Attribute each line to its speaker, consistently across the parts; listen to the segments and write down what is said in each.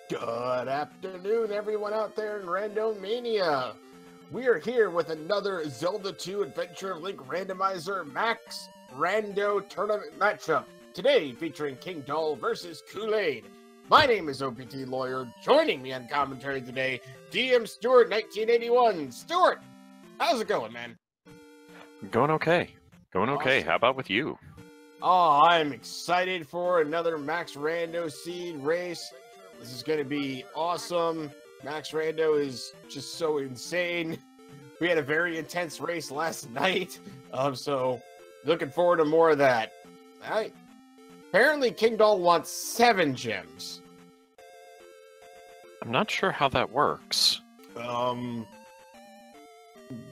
Speaker 1: Good afternoon, everyone out there in Randomania. We are here with another Zelda 2 Adventure of Link Randomizer Max Rando Tournament matchup. Today, featuring Kingdahl versus Culain. My name is OPT Lawyer. Joining me on commentary today, DM Stuart 1981. Stuart, how's it going, man?
Speaker 2: Going okay. Going okay.
Speaker 1: Awesome.
Speaker 2: How about with you?
Speaker 1: Oh, I'm excited for another Max Rando Seed race. This is going to be awesome. Max Rando is just so insane. We had a very intense race last night, so looking forward to more of that. Apparently, Kingdahl wants 7 gems.
Speaker 2: I'm not sure how that works.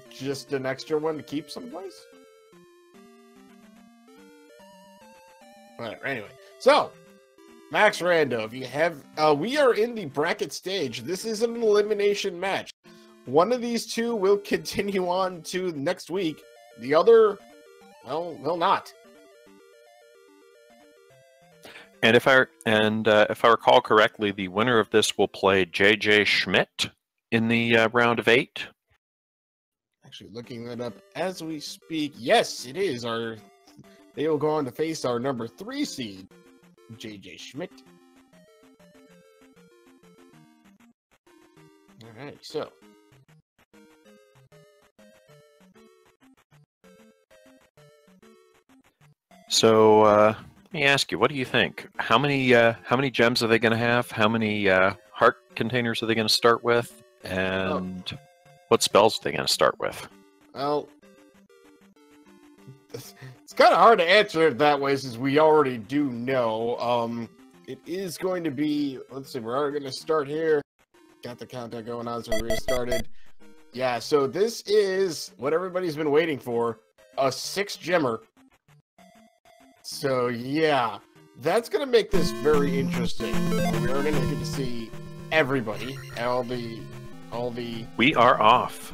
Speaker 1: Just an extra one to keep someplace? Whatever, anyway. So, Max Rando, if you have, we are in the bracket stage. This is an elimination match. One of these two will continue on to next week. The other, well, will not.
Speaker 2: And if I recall correctly, the winner of this will play JJ Schmidt in the round of 8.
Speaker 1: Actually, looking that up as we speak. Yes, it is. They will go on to face our number 3 seed, JJ Schmidt. Alright, so.
Speaker 2: So, let me ask you, what do you think? How many gems are they going to have? How many heart containers are they going to start with? And what spells are they going to start with?
Speaker 1: Well, it's kind of hard to answer it that way since we already do know. It is going to be, let's see, we're already going to start here. Got the countdown going on, so we restarted. Yeah, so this is what everybody's been waiting for, a 6-gemmer. So yeah, that's going to make this very interesting. We are going to get to see everybody, all the...
Speaker 2: We are off.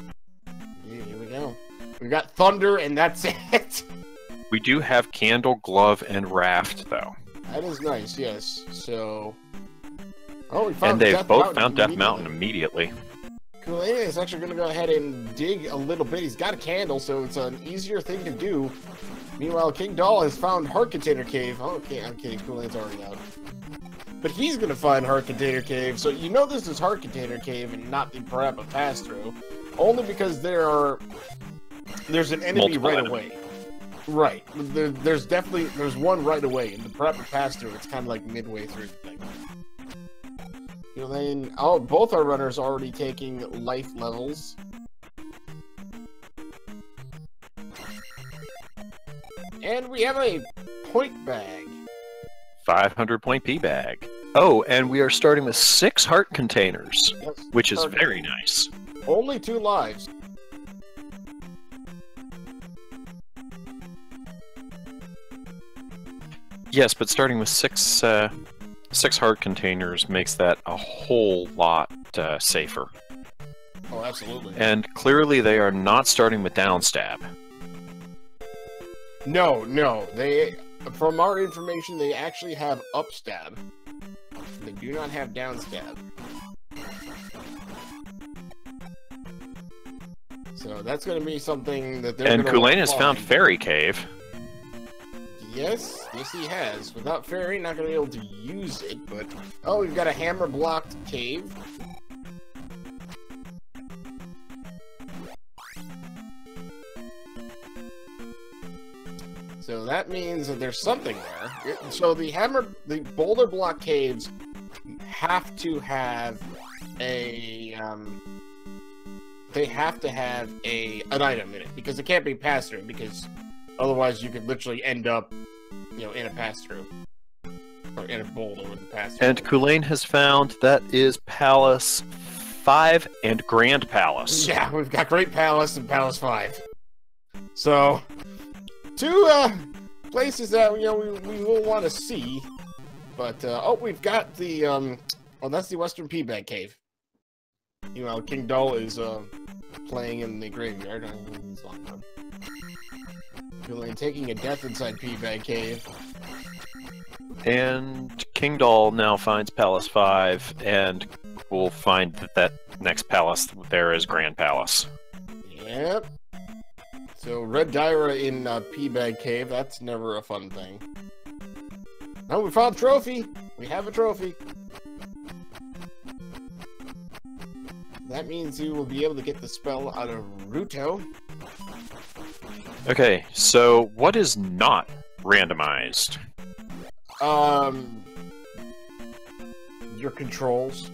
Speaker 1: Yeah, here we go. We got Thunder, and that's it.
Speaker 2: We do have Candle, Glove, and Raft, though.
Speaker 1: That is nice, yes. So, oh, we found
Speaker 2: and they've
Speaker 1: Death
Speaker 2: both
Speaker 1: Mountain
Speaker 2: found Death Mountain immediately.
Speaker 1: Culain is actually going to go ahead and dig a little bit. He's got a candle, so it's an easier thing to do. Meanwhile, Kingdahl has found Heart Container Cave. Oh, okay, Culain's already out. But he's going to find Heart Container Cave, so you know this is Heart Container Cave and not the Parappa Pass-Through. Only because there's an enemy right away. Right. There's one right away. In the Parappa Pass-Through, it's kind of like midway through the thing. Culain, both our runners are already taking life levels. And we have a point bag.
Speaker 2: 500 point P bag. Oh, and we are starting with 6 heart containers,
Speaker 1: Yes,
Speaker 2: which is very nice.
Speaker 1: Only 2 lives.
Speaker 2: Yes, but starting with 6 heart containers makes that a whole lot safer.
Speaker 1: Oh, absolutely.
Speaker 2: And clearly they are not starting with down stab.
Speaker 1: No. From our information, they actually have up stab. They do not have down stab. So that's going to be something that they're
Speaker 2: And
Speaker 1: going to
Speaker 2: Culain has found Fairy Cave.
Speaker 1: Yes, he has. Without Fairy, not going to be able to use it, but... Oh, we've got a hammer-blocked cave. So that means that there's something there. So the boulder block caves have to have a, they have to have an item in it, because it can't be pass-through, because otherwise you could literally end up, in a pass-through. Or in a boulder with a pass-through.
Speaker 2: And Culain has found that is Palace 5 and Grand Palace.
Speaker 1: Yeah, we've got Great Palace and Palace 5. So, 2 places that we will want to see. But we've got the that's the Western P-Bag Cave. Kingdahl is playing in the graveyard. Culain taking a death inside P-Bag Cave.
Speaker 2: And Kingdahl now finds Palace 5, and we'll find that that next palace there is Grand Palace.
Speaker 1: Yep. So, Red Dyra in P-Bag Cave, that's never a fun thing. Oh, we found a trophy! We have a trophy! That means you will be able to get the spell out of Ruto.
Speaker 2: Okay, so what is not randomized?
Speaker 1: Your controls.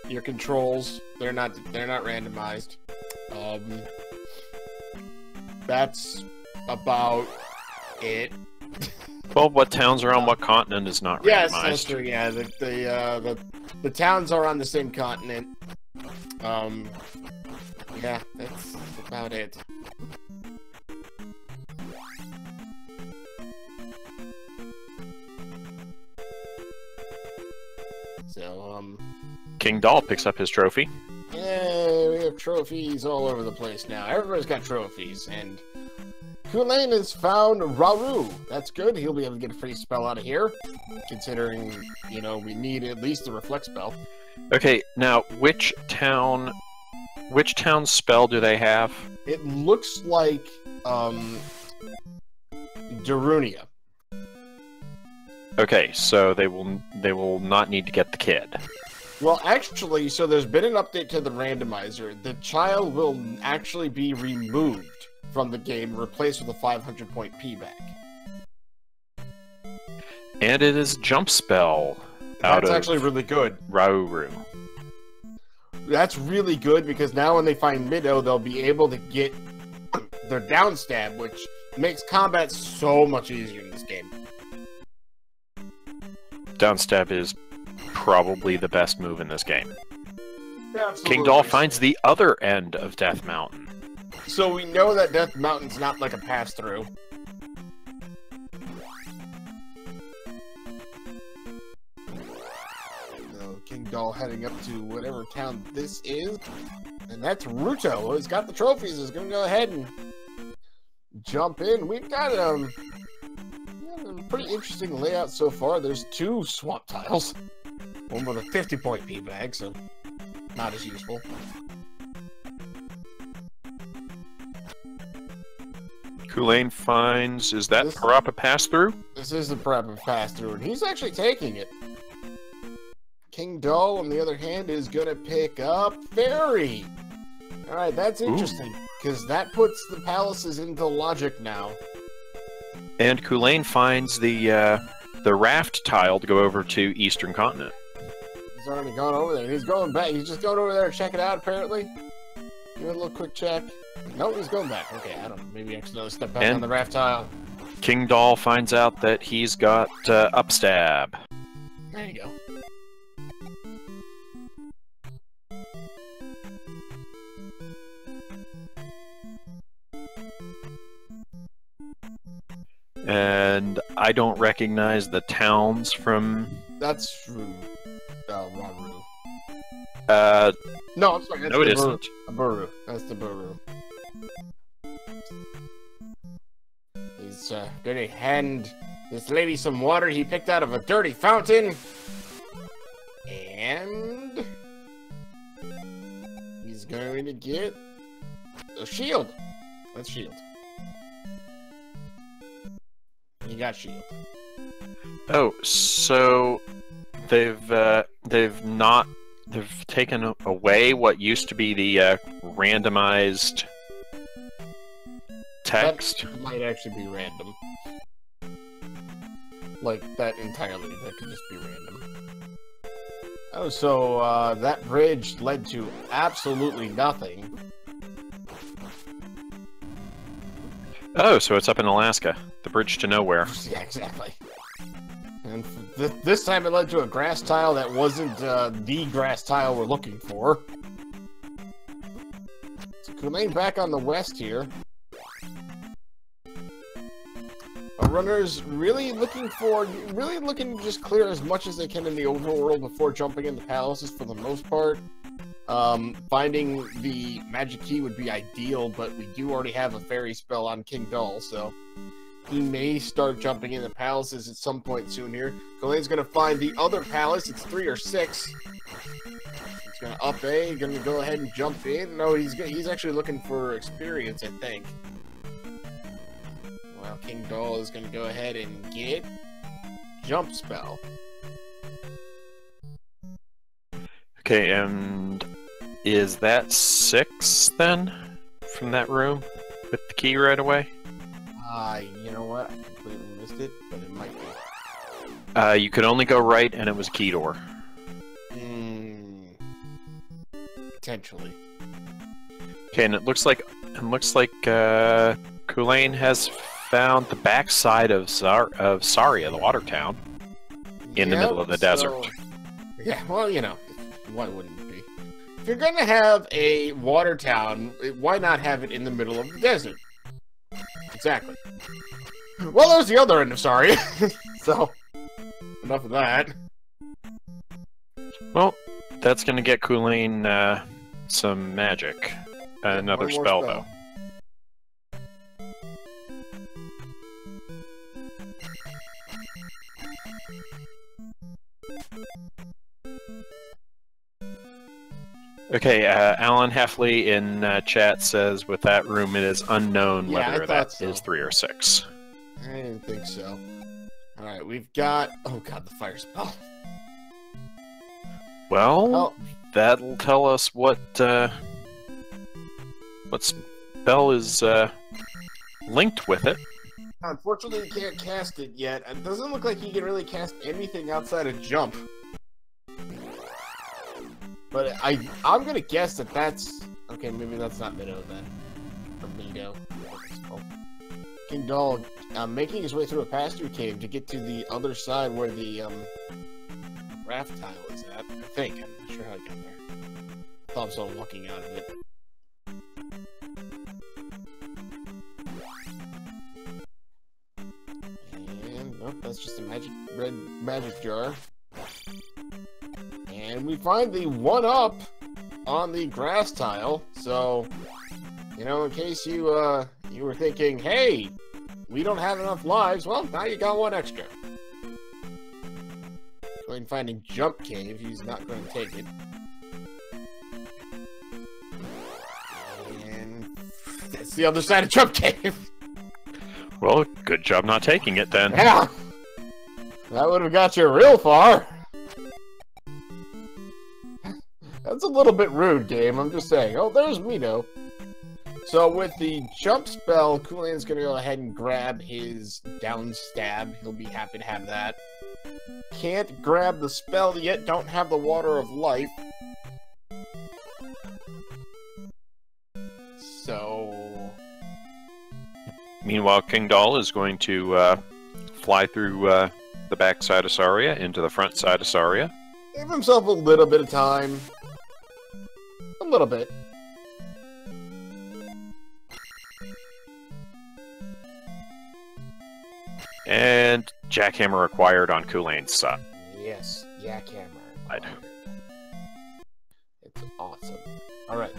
Speaker 1: Your controls, they're not randomized. That's about it.
Speaker 2: Well, what towns are on what continent is not randomized.
Speaker 1: Yes, that's true. Yeah, the towns are on the same continent. Yeah, that's about it. So,
Speaker 2: Kingdahl picks up his trophy.
Speaker 1: yeah, we have trophies all over the place now. Everybody's got trophies, and Culain has found Rauru. That's good. He'll be able to get a free spell out of here, considering, you know, we need at least a reflect spell.
Speaker 2: Okay, now which town's spell do they have?
Speaker 1: It looks like, Darunia.
Speaker 2: Okay, so they will not need to get the kid.
Speaker 1: Well, actually, so there's been an update to the randomizer. The child will actually be removed from the game, replaced with a 500-point P-Bag.
Speaker 2: And it is jump spell out
Speaker 1: That's
Speaker 2: of
Speaker 1: actually really good.
Speaker 2: Rauru.
Speaker 1: That's really good, because now when they find Mido, they'll be able to get their down stab, which makes combat so much easier in this game.
Speaker 2: Downstab is probably the best move in this game.
Speaker 1: Absolutely.
Speaker 2: Kingdahl finds the other end of Death Mountain.
Speaker 1: So we know that Death Mountain's not like a pass-through. So Kingdahl heading up to whatever town this is. And that's Ruto, who's got the trophies, is going to go ahead and jump in. We've got a pretty interesting layout so far. There's 2 swamp tiles. One with a 50-point P-Bag, so not as useful.
Speaker 2: Culain finds, is that
Speaker 1: This-
Speaker 2: Parappa pass-through?
Speaker 1: This is the Parappa pass-through, and he's actually taking it. Kingdahl, on the other hand, is going to pick up Fairy. Alright, that's interesting, because that puts the palaces into logic now.
Speaker 2: And Culain finds the raft tile to go over to Eastern Continent.
Speaker 1: He's already gone over there. He's going back. He's just going over there to check it out, apparently. Give it a little quick check. No, he's going back. Okay, I don't know. Maybe accidentally step back on the raft tile.
Speaker 2: Kingdahl finds out that he's got upstab.
Speaker 1: There you go.
Speaker 2: And I don't recognize the towns from...
Speaker 1: That's true. Rauru. No, I'm sorry. That's
Speaker 2: no, it
Speaker 1: the
Speaker 2: isn't.
Speaker 1: Buru. That's the Buru. He's gonna hand this lady some water he picked out of a dirty fountain. And he's going to get a shield. Let's shield. He got shield.
Speaker 2: Oh, so they've taken away what used to be the randomized text.
Speaker 1: That might actually be random. Like, that entirely. That could just be random. Oh, so, that bridge led to absolutely nothing.
Speaker 2: Oh, so it's up in Alaska. The bridge to nowhere.
Speaker 1: Yeah, exactly. And this time it led to a grass tile that wasn't, the grass tile we're looking for. So, Culain back on the west here. Our runners really looking to just clear as much as they can in the overworld before jumping into palaces for the most part. Finding the magic key would be ideal, but we do already have a fairy spell on Kingdahl, so he may start jumping in the palaces at some point soon here. Culain's gonna find the other palace. It's 3 or 6. He's gonna up A, gonna go ahead and jump in. No, he's actually looking for experience, I think. Well, Kingdahl is gonna go ahead and get jump spell.
Speaker 2: Okay, and is that 6 then from that room with the key right away?
Speaker 1: You know what? I completely missed it, but it might be.
Speaker 2: You could only go right, and it was a key door.
Speaker 1: Potentially.
Speaker 2: Okay, and it looks like Culain has found the backside of Saria, the water town, in the middle of the desert.
Speaker 1: Yeah, well, you know, why wouldn't it be? If you're gonna have a water town, why not have it in the middle of the desert? Exactly. Well, there's the other end of Saria. So, enough of that.
Speaker 2: Well, that's gonna get Culain some magic. Another spell, though. Okay, Alan Heffley in chat says with that room it is unknown whether that is 3 or 6.
Speaker 1: I didn't think so. Alright, we've got... Oh god, the fire spell.
Speaker 2: Well, that'll tell us what spell is linked with it.
Speaker 1: Unfortunately, you can't cast it yet. It doesn't look like you can really cast anything outside of jump. But I'm gonna guess that that's... Okay, maybe that's not Minnow then. Or Minnow. Kingdahl making his way through a pass-through cave to get to the other side where the raft tile is at. I think. I'm not sure how I got there. I thought I saw walking out of it. And nope, that's just a red magic jar. And we find the 1-up on the grass tile, so, you know, in case you were thinking, hey, we don't have enough lives, well, now you got 1 extra. Go ahead and finding jump cave, he's not going to take it. And that's the other side of jump cave.
Speaker 2: Well, good job not taking it then.
Speaker 1: Yeah! That would have got you real far. That's a little bit rude, game. I'm just saying. Oh, there's Mino. So with the jump spell, Culain's going to go ahead and grab his down stab. He'll be happy to have that. Can't grab the spell yet. Don't have the water of life. So...
Speaker 2: Meanwhile, Kingdahl is going to fly through the back side of Saria into the front side of Saria.
Speaker 1: Give himself a little bit of time. A little bit.
Speaker 2: And jackhammer acquired on Culain's side.
Speaker 1: Yes, jackhammer acquired. It's awesome. Alright.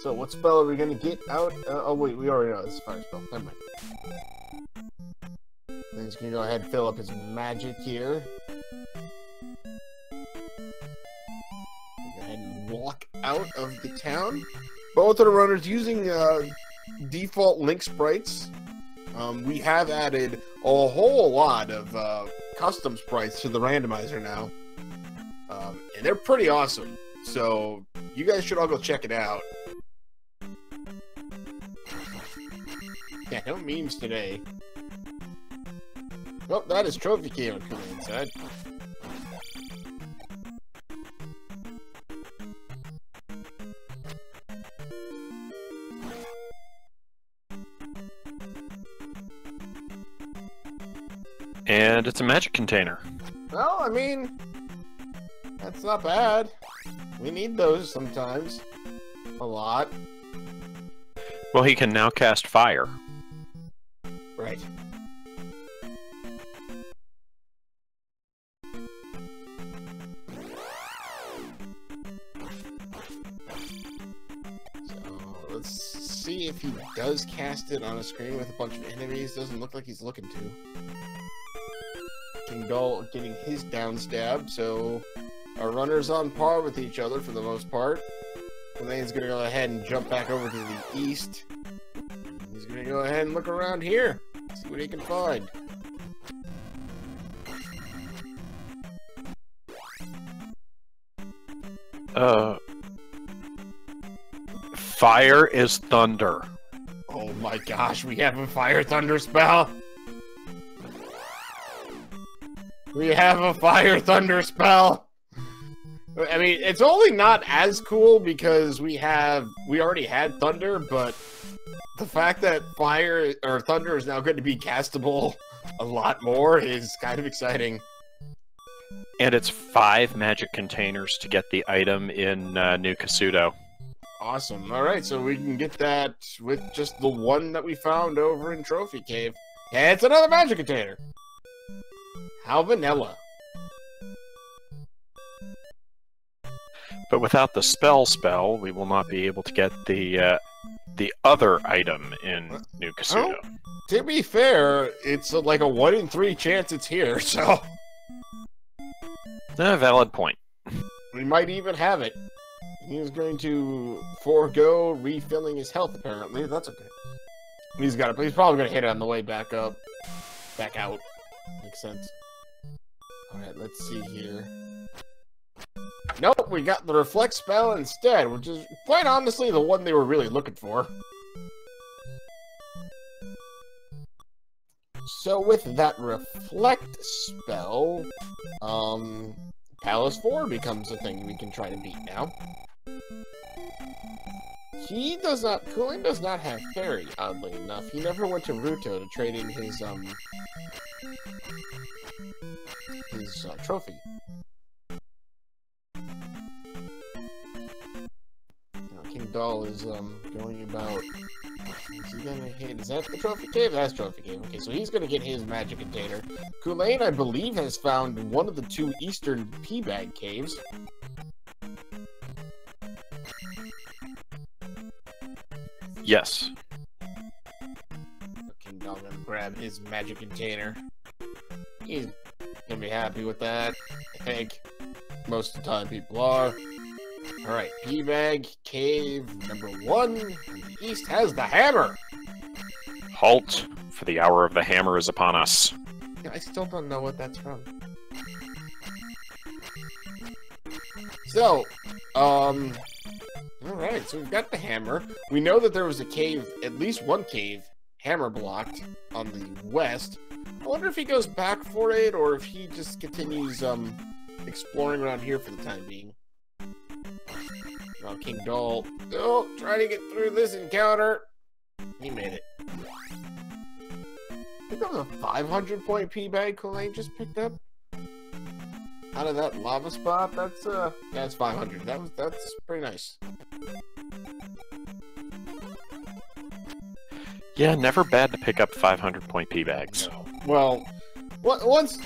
Speaker 1: So what spell are we going to get out? Oh wait, we already know this is fire spell. Never mind. Then he's going to go ahead and fill up his magic here. And walk out of the town. Both of the runners using default Link sprites. We have added a whole lot of custom sprites to the randomizer now. And they're pretty awesome. So you guys should all go check it out. Yeah, no memes today. Well, that is Trophy Cave on Culain's side.
Speaker 2: And it's a magic container.
Speaker 1: Well, I mean, that's not bad. We need those sometimes. A lot.
Speaker 2: Well, he can now cast fire.
Speaker 1: Right. let's see if he does cast it on a screen with a bunch of enemies. Doesn't look like he's looking to. Kingdahl getting his down stab, so our runners on par with each other for the most part. Culain's gonna go ahead and jump back over to the east. He's gonna go ahead and look around here, see what he can find.
Speaker 2: Fire is thunder.
Speaker 1: Oh my gosh, we have a fire thunder spell! We have a fire thunder spell! I mean, it's only not as cool because we already had thunder, but the fact that fire or thunder is now going to be castable a lot more is kind of exciting.
Speaker 2: And it's 5 magic containers to get the item in New Kasuto.
Speaker 1: Awesome. Alright, so we can get that with just the one that we found over in Trophy Cave. And it's another magic container! How vanilla.
Speaker 2: But without the spell, we will not be able to get the other item in New Kasuto.
Speaker 1: Oh, to be fair, it's like a 1 in 3 chance it's here, so...
Speaker 2: A valid point.
Speaker 1: We might even have it. He's going to forego refilling his health, apparently. That's okay. He's probably going to hit it on the way back up. Back out. Makes sense. Alright, let's see here. Nope, we got the Reflect spell instead, which is, quite honestly, the one they were really looking for. So with that Reflect spell, Palace 4 becomes a thing we can try to beat now. Culain does not have Fairy, oddly enough. He never went to Ruto to trade in his trophy. Kingdahl is going about. Is he gonna hit? Is that the Trophy Cave? That's Trophy Cave. Okay, so he's gonna get his magic container. Culain, I believe, has found one of the 2 eastern P-bag caves.
Speaker 2: Yes.
Speaker 1: Kingdahl gonna grab his magic container. He's gonna be happy with that. I think most of the time people are. Alright, P-bag cave number 1 in the east has the hammer!
Speaker 2: Halt, for the hour of the hammer is upon us.
Speaker 1: Yeah, I still don't know what that's from. So, alright, so we've got the hammer. We know that there was a cave, at least one cave, hammer blocked on the west. I wonder if he goes back for it, or if he just continues, exploring around here for the time being. Kingdahl, trying to get through this encounter. He made it. I think that was a 500-point P-bag Culain just picked up. Out of that lava spot, that's 500. That's pretty nice.
Speaker 2: Yeah, never bad to pick up 500-point P-bags.
Speaker 1: No. Well, once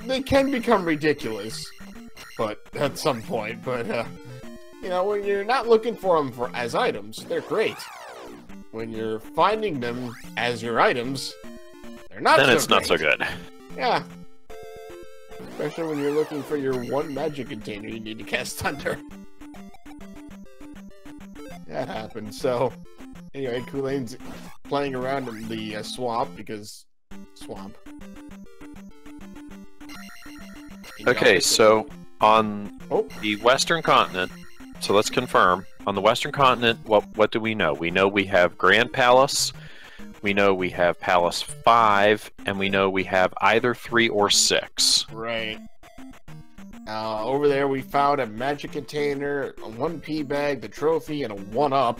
Speaker 1: they can become ridiculous, but at some point, but you know, when you're not looking for them as items, they're great. When you're finding them as your items, they're not. Then it's
Speaker 2: not so good.
Speaker 1: Yeah. Especially when you're looking for your 1 magic container you need to cast Thunder. That happened. So, anyway, Culain's playing around in the swamp because swamp.
Speaker 2: Okay, so on the Western continent. So let's confirm. On the Western continent, what do we know? We know we have Grand Palace, we know we have Palace 5, and we know we have either 3 or 6.
Speaker 1: Right. Over there we found a magic container, a 1 P-bag, the trophy, and a 1-up.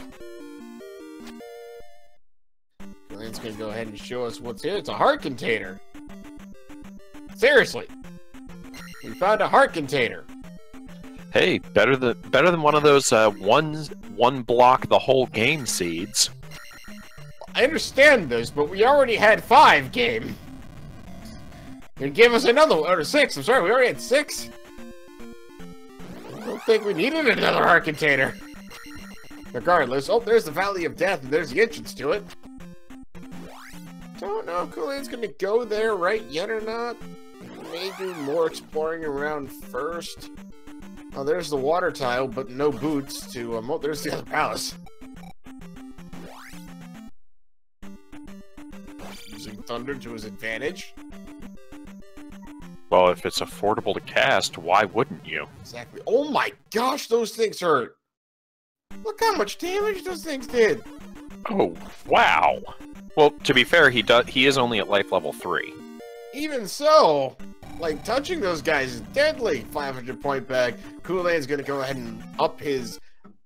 Speaker 1: Culain's gonna go ahead and show us what's here. It's a heart container. Seriously. We found a heart container.
Speaker 2: Hey, better than one of those one block the whole game seeds.
Speaker 1: I understand this, but we already had 5 game. You give us another one, or 6. I'm sorry, we already had 6. I don't think we needed another heart container. Regardless, oh, there's the Valley of Death, and there's the entrance to it. Don't know if Culain's gonna go there right yet or not. May do more exploring around first. Oh, there's the water tile, but no boots to, oh, there's the other palace. Using thunder to his advantage.
Speaker 2: Well, if it's affordable to cast, why wouldn't you?
Speaker 1: Exactly. Oh my gosh, those things hurt. Look how much damage those things did.
Speaker 2: Oh, wow. Well, to be fair, he is only at life level 3.
Speaker 1: Even so, like, touching those guys is deadly. 500 point bag. Culain's gonna go ahead and up his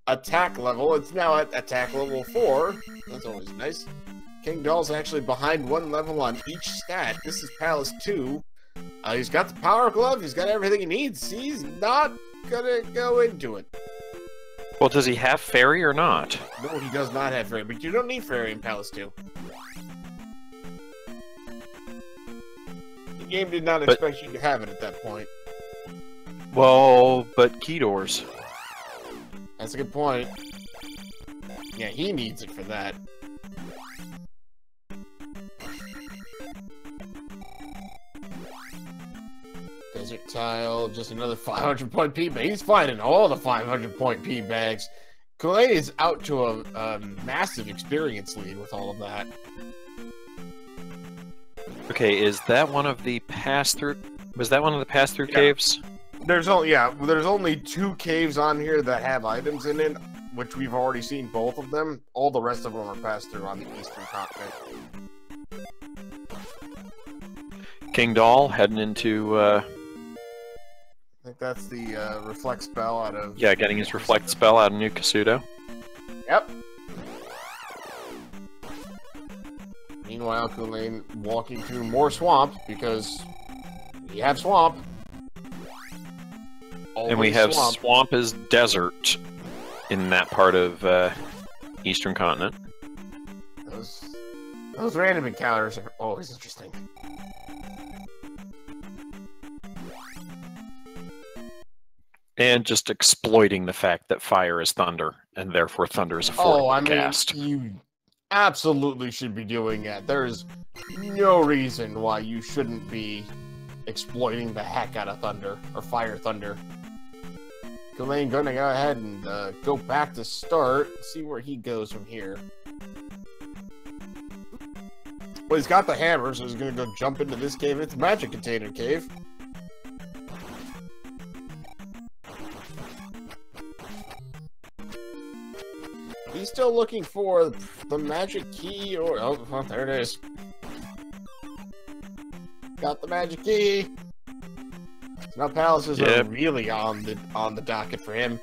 Speaker 1: attack level. It's now at attack level 4. That's always nice. Kingdahl's actually behind 1 level on each stat. This is Palace 2. He's got the power glove. He's got everything he needs. He's not gonna go into it.
Speaker 2: Well, does he have fairy or not?
Speaker 1: No, he does not have fairy, but you don't need fairy in Palace 2. The game did not expect you to have it at that point.
Speaker 2: Well, but key doors.
Speaker 1: That's a good point. Yeah, he needs it for that. Desert tile, just another 500 point P bag. He's finding all the 500 point P bags. Culain is out to a massive experience lead with all of that.
Speaker 2: Okay, is that one of the pass-through? Was that one of the pass-through caves?
Speaker 1: There's only 2 caves on here that have items in it, which we've already seen both of them. All the rest of them are passed through on the eastern continent.
Speaker 2: Kingdahl heading into.
Speaker 1: I think that's the reflect spell out of.
Speaker 2: Yeah, getting his reflect spell out of New Kasuto.
Speaker 1: Yep. Meanwhile, Culain walking through more swamp because we have swamp.
Speaker 2: And we have swamp as desert in that part of eastern continent.
Speaker 1: Those random encounters are always interesting.
Speaker 2: And just exploiting the fact that fire is thunder, and therefore thunder is affordable to cast.
Speaker 1: You absolutely should be doing that. There's no reason why you shouldn't be exploiting the heck out of thunder, or fire thunder. Culain gonna go ahead and go back to start, see where he goes from here. Well, he's got the hammer, so he's gonna go jump into this cave. It's a magic container cave. He's still looking for the magic key, or oh, there it is. Got the magic key. So now palaces are really on the docket for him.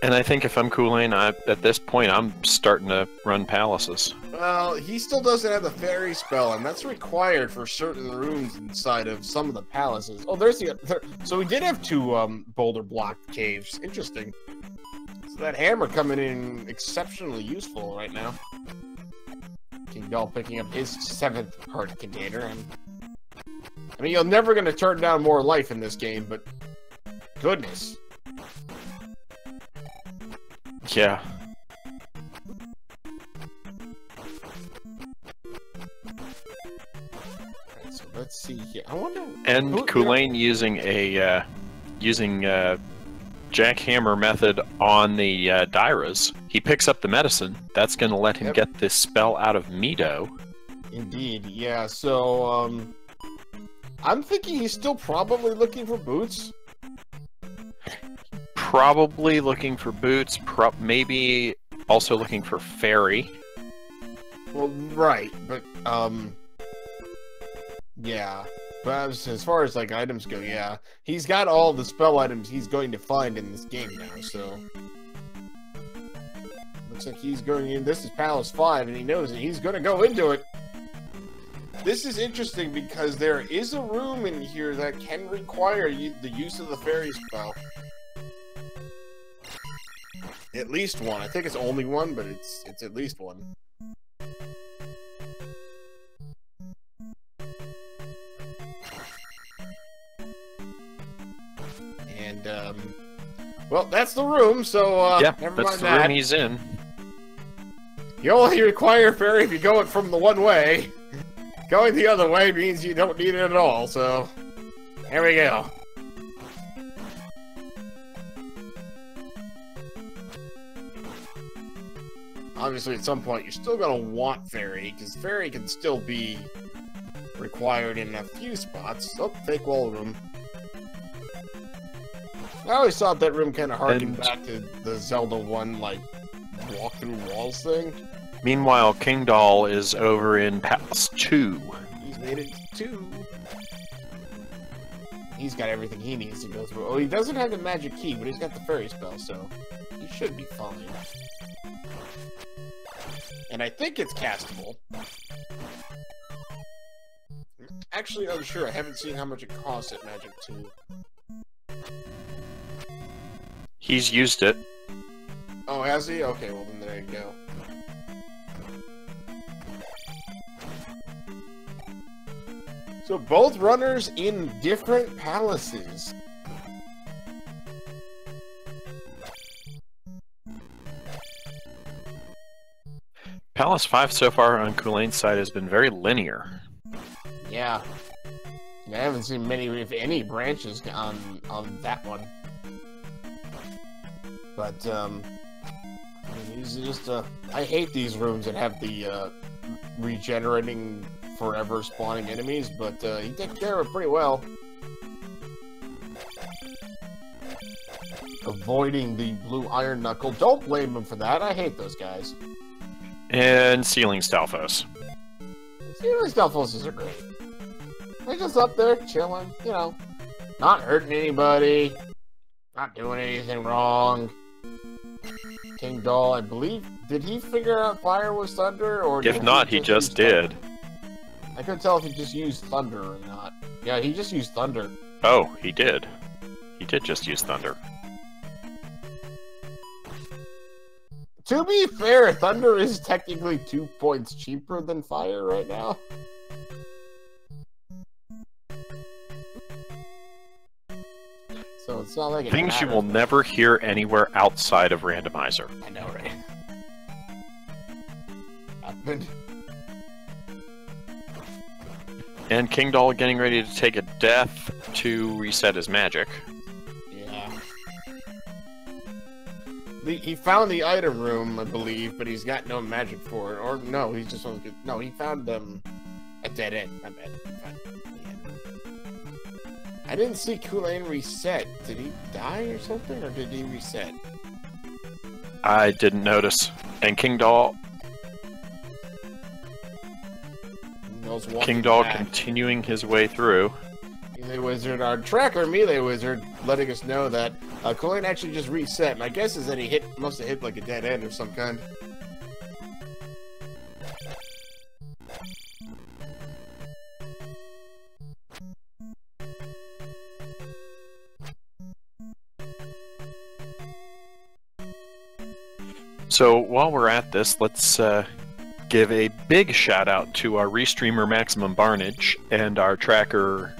Speaker 2: And I think if I'm Culain, at this point, I'm starting to run palaces.
Speaker 1: Well, he still doesn't have the fairy spell, and that's required for certain rooms inside of some of the palaces. Oh, there's the... So we did have 2 boulder block caves. Interesting. So that hammer coming in exceptionally useful right now. Kingdahl picking up his 7th heart container. And I mean, you're never going to turn down more life in this game, but goodness.
Speaker 2: Yeah.
Speaker 1: Alright, so let's see here. I wonder.
Speaker 2: And Culain using a jackhammer method on the Dairas. He picks up the medicine. That's going to let him get this spell out of Mido.
Speaker 1: Indeed, yeah. So I'm thinking he's still probably looking for boots.
Speaker 2: Probably looking for boots, maybe also looking for fairy.
Speaker 1: Well, right, but, yeah. But as far as, like, items go, yeah. He's got all the spell items he's going to find in this game now, so... Looks like he's going in. This is Palace 5, and he knows it. He's gonna go into it. This is interesting because there is a room in here that can require the use of the fairy spell. At least one. I think it's only one, but it's at least one. And Well, that's the room, so,
Speaker 2: Yeah,
Speaker 1: never
Speaker 2: that's
Speaker 1: mind
Speaker 2: the
Speaker 1: that.
Speaker 2: room he's in.
Speaker 1: You only require fairy if you go it from the one way. Going the other way means you don't need it at all, so... There we go. Obviously, at some point, you're still gonna want fairy, because fairy can still be required in a few spots. Oh, fake wall room. I always thought that room kind of harkened back to the Zelda 1, like, walk through walls thing.
Speaker 2: Meanwhile, Kingdahl is over in Palace 2.
Speaker 1: He's made it to 2. He's got everything he needs to go through. Oh, he doesn't have the magic key, but he's got the fairy spell, so he should be fine. And I think it's castable. Actually, unsure. I haven't seen how much it costs at Magic 2.
Speaker 2: He's used it.
Speaker 1: Oh, has he? Okay, well then there you go. So both runners in different palaces.
Speaker 2: Palace 5 so far on Culain's side has been very linear.
Speaker 1: Yeah. I haven't seen many, if any, branches on that one. But, I mean, these are just, I hate these rooms that have the, regenerating, forever spawning enemies, but, he takes care of it pretty well. Avoiding the blue iron knuckle. Don't blame him for that. I hate those guys.
Speaker 2: And ceiling Stalfos.
Speaker 1: Ceiling Stalfoses are great. They're just up there chilling, you know, not hurting anybody, not doing anything wrong. Kingdahl, I believe, did he figure out fire was thunder, or
Speaker 2: if not, he just did.
Speaker 1: I couldn't tell if he just used thunder or not. Yeah, he just used thunder.
Speaker 2: Oh, he did. He did just use thunder.
Speaker 1: To be fair, thunder is technically 2 points cheaper than fire right now. So it's not like it
Speaker 2: Things
Speaker 1: matters.
Speaker 2: you will never hear anywhere outside of Randomizer.
Speaker 1: I know, right? Happened.
Speaker 2: And Kingdahl getting ready to take a death to reset his magic.
Speaker 1: Yeah. He found the item room, I believe, but he's got no magic for it. Or no, he just wants to get... No, he found a dead end. My bad. I didn't see Culain reset. Did he die or something, or did he reset?
Speaker 2: I didn't notice. And Kingdahl continuing his way through.
Speaker 1: Melee Wizard, our tracker Melee Wizard, letting us know that Culain actually just reset. My guess is that he must have hit like a dead end of some kind.
Speaker 2: So while we're at this, let's give a big shout out to our restreamer Maximum Barnage and our tracker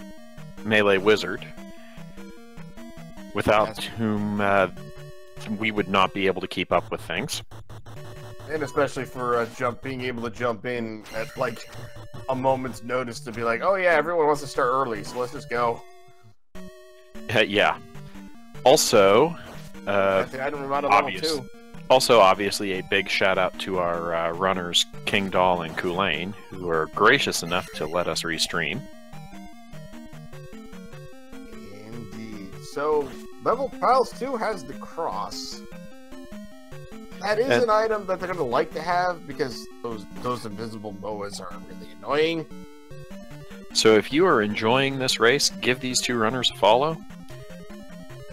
Speaker 2: Melee Wizard, without whom we would not be able to keep up with things.
Speaker 1: And especially for being able to jump in at like a moment's notice to be like, oh yeah, everyone wants to start early, so let's just go.
Speaker 2: Yeah. Also, obviously a big shout out to our runners Kingdahl and Culain, who are gracious enough to let us restream.
Speaker 1: Indeed. So, Level Palace 2 has the cross. That is an item that they're going to like to have, because those invisible boas are really annoying.
Speaker 2: So if you are enjoying this race, give these two runners a follow.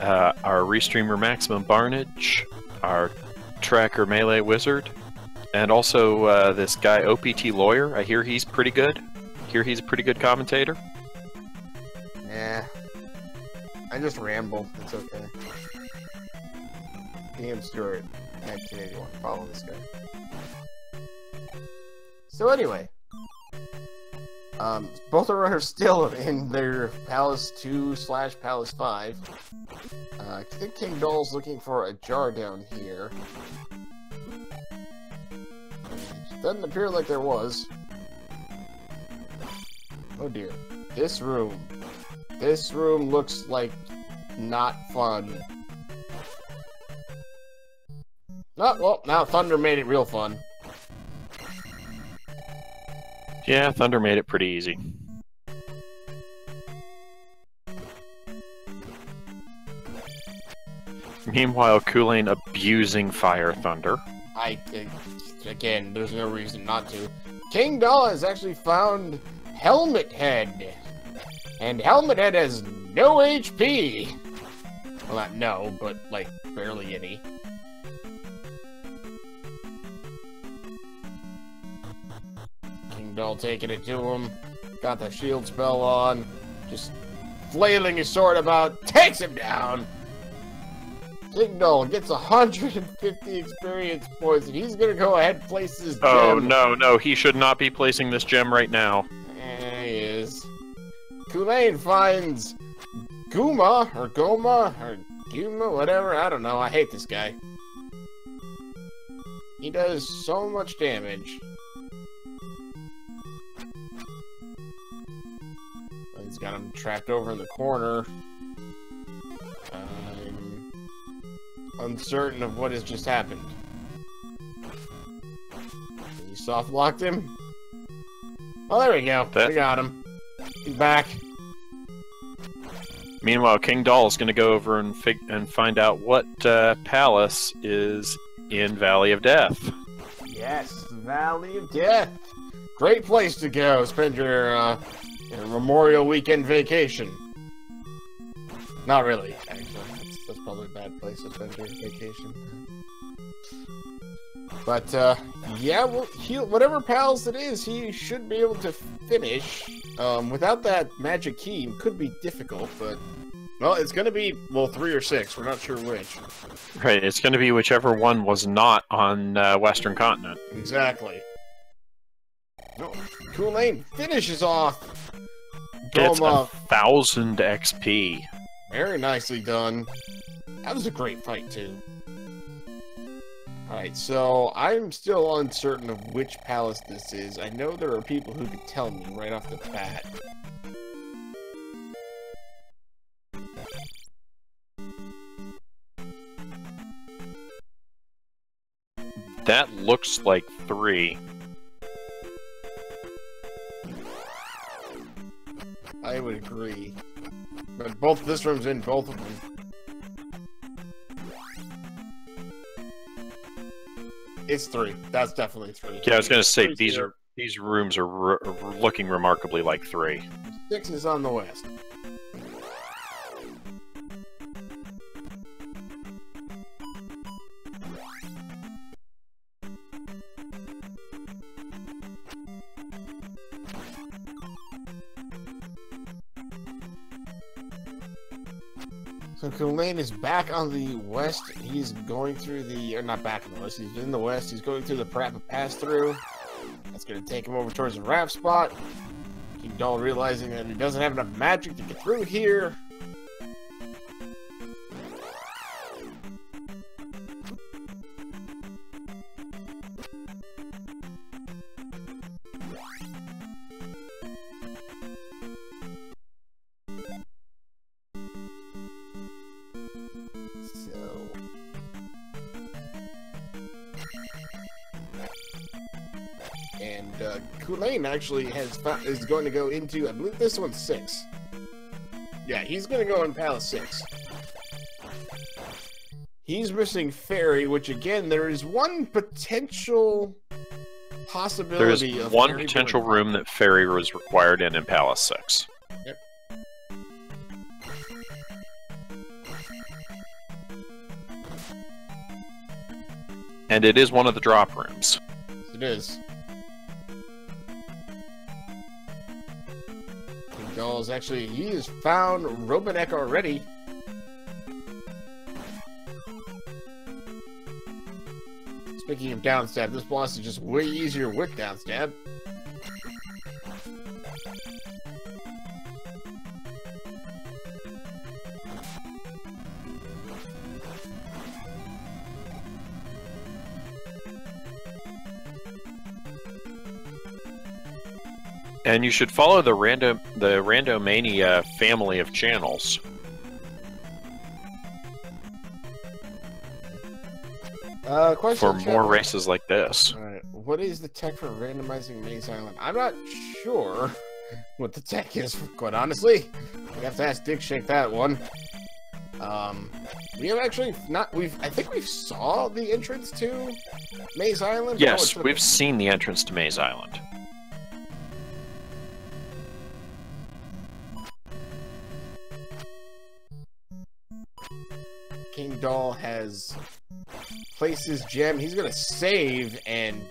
Speaker 2: Our restreamer Maximum Barnage, our tracker Melee Wizard, and also this guy OPT Lawyer. I hear he's pretty good. He's a pretty good commentator.
Speaker 1: Nah. I just ramble. It's okay. PM Stewart, 1981. Follow this guy. So anyway, both are still in their Palace 2/Palace 5. I think Kingdahl's looking for a jar down here. Doesn't appear like there was. Oh dear. This room. This room looks like not fun. Oh, well, now Thunder made it real fun.
Speaker 2: Yeah, Thunder made it pretty easy. Meanwhile, Culain abusing Fire Thunder.
Speaker 1: Again, there's no reason not to. Kingdahl has actually found Helmet Head. And Helmet Head has no HP. Well, not no, but, like, barely any. Kingdahl taking it to him. Got the shield spell on. Just flailing his sword about. Takes him down. Kingdahl gets 150 experience points, and he's gonna go ahead and place his gem.
Speaker 2: Oh, no, he should not be placing this gem right now.
Speaker 1: He is. Culain finds Guma, or Guma, whatever, I don't know, I hate this guy. He does so much damage. He's got him trapped over in the corner. Uncertain of what has just happened. You soft locked him? Oh, there we go. We got him. He's back.
Speaker 2: Meanwhile, Kingdahl is going to go over and find out what palace is in Valley of Death.
Speaker 1: Yes, Valley of Death. Great place to go. Spend your Memorial Weekend vacation. Not really, actually. That's probably a bad place to spend your vacation. But, yeah, well, whatever palace it is, he should be able to finish. Without that magic key, it could be difficult, but... Well, it's gonna be, well, 3 or 6. We're not sure which.
Speaker 2: Right, it's gonna be whichever one was not on Western Continent.
Speaker 1: Exactly. No, Culain finishes off
Speaker 2: Gets
Speaker 1: Goma.
Speaker 2: 1,000 XP.
Speaker 1: Very nicely done. That was a great fight, too. Alright, so I'm still uncertain of which palace this is. I know there are people who could tell me right off the bat.
Speaker 2: That looks like 3.
Speaker 1: I would agree. But this room's in both of them. It's 3. That's definitely 3.
Speaker 2: Yeah, I was gonna say these rooms are looking remarkably like 3.
Speaker 1: 6 is on the west. So Culain is back on the west. He's going through the, or not back in the west, he's in the west. He's going through the Parappa pass-through. That's going to take him over towards the raft spot. Kingdahl realizing that he doesn't have enough magic to get through here. And Culain actually is going to go into, I believe this one's 6. Yeah, he's going to go in Palace 6. He's missing Fairy, which again, there is one potential possibility
Speaker 2: There's
Speaker 1: of
Speaker 2: one
Speaker 1: Fairy
Speaker 2: potential
Speaker 1: going
Speaker 2: room that Fairy was required in Palace 6.
Speaker 1: Yep.
Speaker 2: And it is one of the drop rooms.
Speaker 1: It is. Kingdahl is actually, he has found Robonek already. Speaking of downstab, this boss is just way easier with downstab.
Speaker 2: And you should follow the Randomania family of channels.
Speaker 1: Question
Speaker 2: For more races like this.
Speaker 1: Alright, what is the tech for randomizing Maze Island? I'm not sure what the tech is, quite honestly. We have to ask Dick Shake that one. We have actually not, I think we saw the entrance to Maze Island?
Speaker 2: Yes, we've seen the entrance to Maze Island.
Speaker 1: Kingdahl has placed his gem. He's gonna save and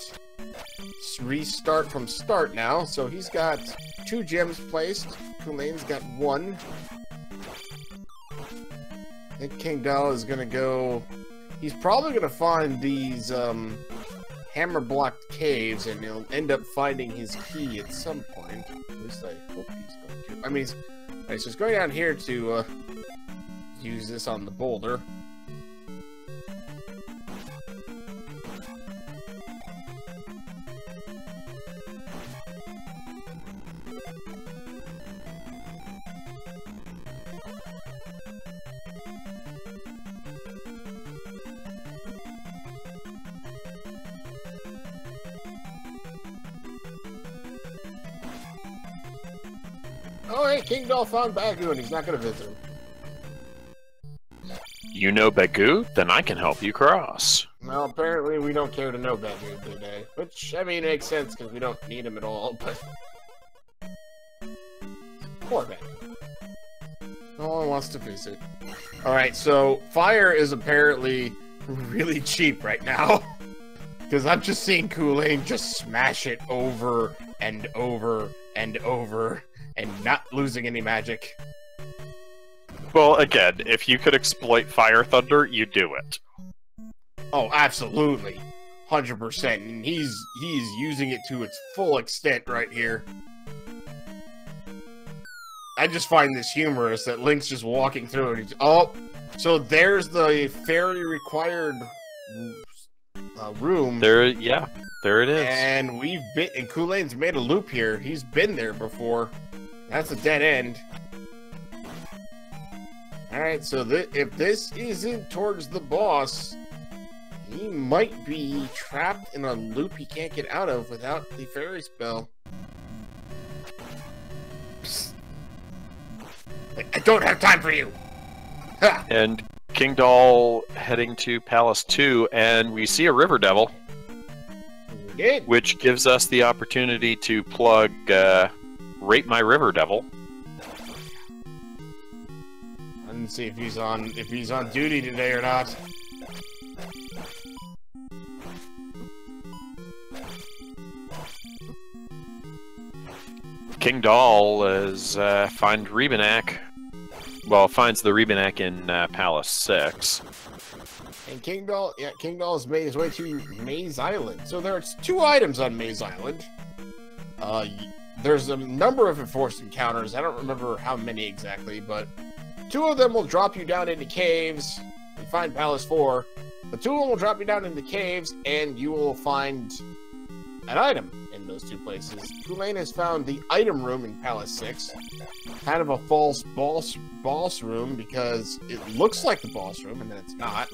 Speaker 1: restart from start now. So he's got 2 gems placed. Culain's got 1. I think Kingdahl is gonna go. He's probably gonna find these hammer blocked caves, and he'll end up finding his key at some point. At least I hope he's going to. I mean, alright, so he's going down here to use this on the boulder. Oh, hey, Kingdahl found Bagoo, and he's not going to visit him.
Speaker 2: You know Bagoo? Then I can help you cross.
Speaker 1: Well, apparently we don't care to know Bagoo today. Which, I mean, makes sense, because we don't need him at all, but... Poor Bagoo. No one wants to visit. Alright, so fire is apparently really cheap right now. Because I'm just seeing Culain just smash it over and over and over, and not losing any magic.
Speaker 2: Well, again, if you could exploit Fire Thunder, you do it.
Speaker 1: Oh, absolutely. 100%. And he's using it to its full extent right here. I just find this humorous that Link's just walking through it. Oh, so there's the fairy required room.
Speaker 2: There, yeah, there it is.
Speaker 1: And and Culain's made a loop here. He's been there before. That's a dead end. Alright, so if this isn't towards the boss, he might be trapped in a loop he can't get out of without the fairy spell. Psst. I don't have time for you! Ha!
Speaker 2: And Kingdahl heading to Palace 2, and we see a River Devil.
Speaker 1: We did.
Speaker 2: Which gives us the opportunity to plug Rate My River Devil.
Speaker 1: And see if he's on duty today or not.
Speaker 2: Kingdahl is finds the Rebenak in Palace 6.
Speaker 1: And Kingdahl has made his way to Maze Island. So there's 2 items on Maze Island. There's a number of enforced encounters. I don't remember how many exactly, but 2 of them will drop you down into caves. You find Palace 4. The 2 of them will drop you down into caves, and you will find an item in those 2 places. Culain has found the item room in Palace 6. Kind of a false boss room, because it looks like the boss room, and then it's not.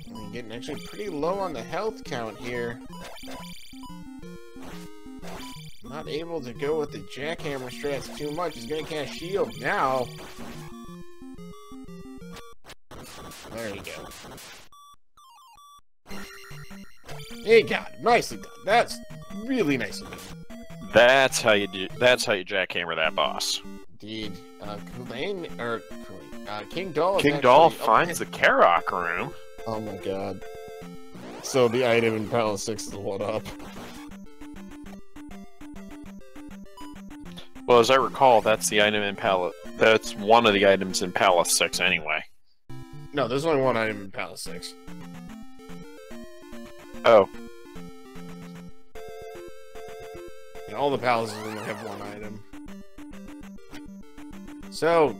Speaker 1: We're getting actually pretty low on the health count here. Not able to go with the jackhammer strats too much. He's gonna cast shield now. There you go. He got it. Nicely done. That's really nicely done.
Speaker 2: That's how you jackhammer that boss.
Speaker 1: Indeed. Kingdahl.
Speaker 2: Kingdahl finds the Karok room.
Speaker 1: Oh my god. So the item in Palace 6 is the 1-up.
Speaker 2: Well, as I recall, that's the item in Palace. That's one of the items in Palace 6 anyway.
Speaker 1: No, there's only 1 item in Palace 6.
Speaker 2: Oh.
Speaker 1: And all the palaces only have 1 item. So,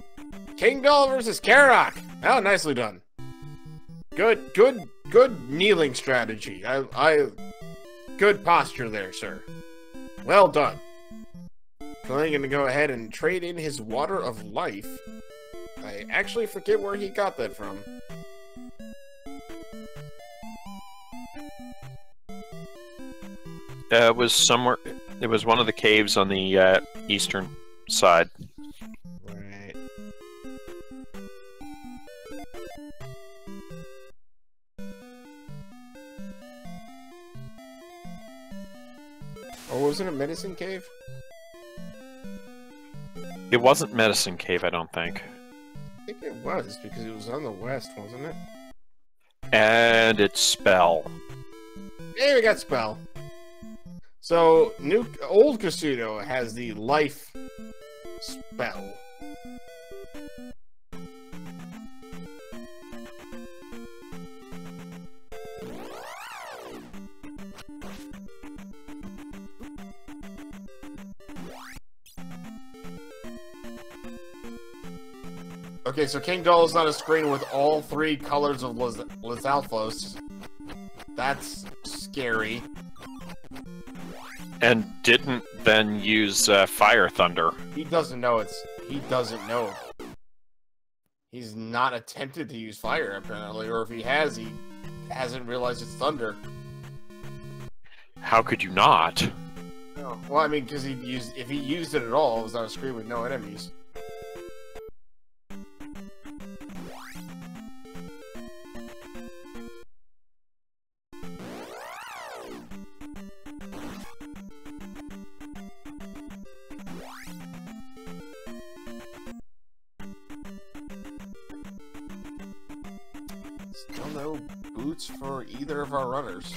Speaker 1: Kingdahl versus Karok. Oh, nicely done. Good Good kneeling strategy. Good posture there, sir. Well done. Culain gonna go ahead and trade in his water of life. I actually forget where he got that from.
Speaker 2: It was somewhere. It was one of the caves on the eastern side.
Speaker 1: Right. Or wasn't it Medicine Cave?
Speaker 2: It wasn't Medicine Cave, I don't think.
Speaker 1: I think it was, because it was on the west, wasn't it?
Speaker 2: And it's Spell.
Speaker 1: Hey, we got Spell. So, old Casuto has the life spell. Okay, so Kingdahl is on a screen with all 3 colors of Lizalfos. That's scary.
Speaker 2: And didn't then use Fire Thunder.
Speaker 1: He doesn't know he doesn't know. He's not attempted to use fire, apparently. Or if he has, he hasn't realized it's thunder.
Speaker 2: How could you not?
Speaker 1: No. Well, I mean, because if he used it at all, it was on a screen with no enemies. Still no boots for either of our runners.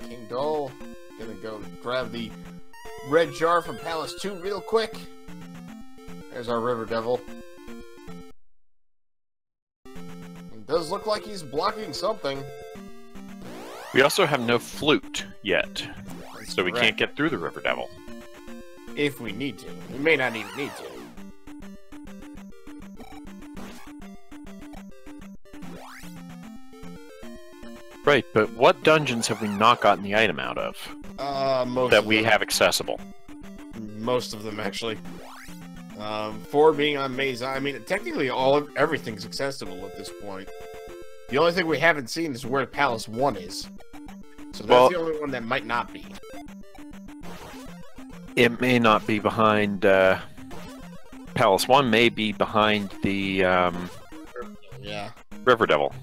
Speaker 1: And Kingdahl gonna go grab the red jar from Palace 2 real quick. There's our River Devil. It does look like he's blocking something.
Speaker 2: We also have no flute yet,
Speaker 1: That's
Speaker 2: so we
Speaker 1: correct.
Speaker 2: can't get through the River Devil.
Speaker 1: If we need to. We may not even need to.
Speaker 2: Right, but what dungeons have we not gotten the item out of
Speaker 1: Most
Speaker 2: that
Speaker 1: of
Speaker 2: we
Speaker 1: them.
Speaker 2: have accessible?
Speaker 1: Most of them, actually. 4 being on Maze. I mean, technically, everything's accessible at this point. The only thing we haven't seen is where Palace 1 is. So that's the only one that might not be.
Speaker 2: It may not be behind Palace 1, may be behind the
Speaker 1: Yeah.
Speaker 2: River Devil.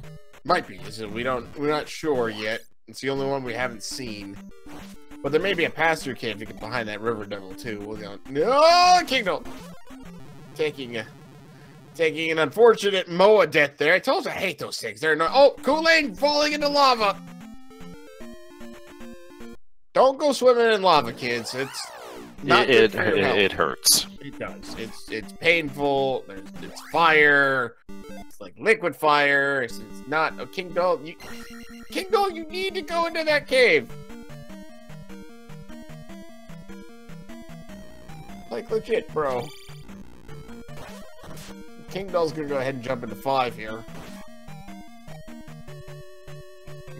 Speaker 1: Might be. We're not sure yet. It's the only one we haven't seen. But there may be a pass-through cave behind that River Devil, too. No, Kingdahl! Taking an unfortunate Moa death there. I told you I hate those things. They're not. Oh, Culain falling into lava! Don't go swimming in lava, kids. It's not good for your health.
Speaker 2: It hurts.
Speaker 1: It does. It's painful. It's fire. It's like liquid fire. It's not. Oh, Kingdahl, you need to go into that cave. Like legit, bro. Kingdahl's gonna go ahead and jump into 5 here.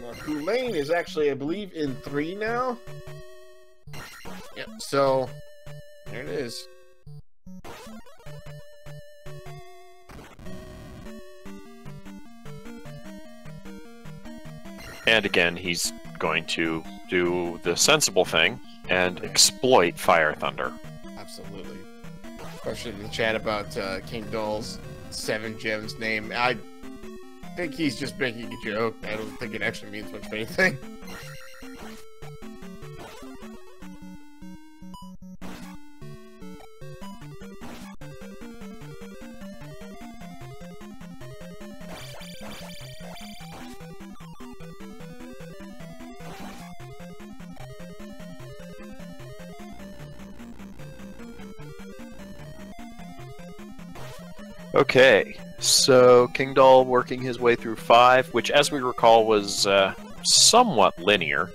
Speaker 1: Now, Culain is actually, I believe, in 3 now. Yep. So there it is.
Speaker 2: And again, he's going to do the sensible thing and exploit Fire Thunder.
Speaker 1: Absolutely. Question in the chat about Kingdahl's 7 gems name. I think he's just making a joke. I don't think it actually means much of anything.
Speaker 2: Okay, so Kingdahl working his way through 5, which, as we recall, was somewhat linear.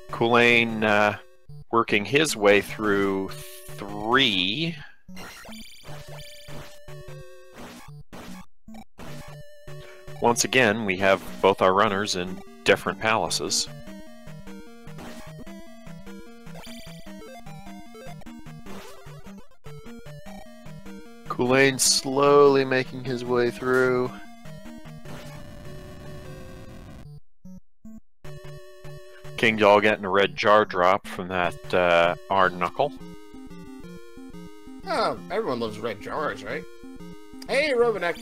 Speaker 2: Culain working his way through 3, Once again, we have both our runners in different palaces. Culain slowly making his way through. Kingdahl getting a red jar drop from that R knuckle.
Speaker 1: Oh, everyone loves red jars, right? Hey, Robonek!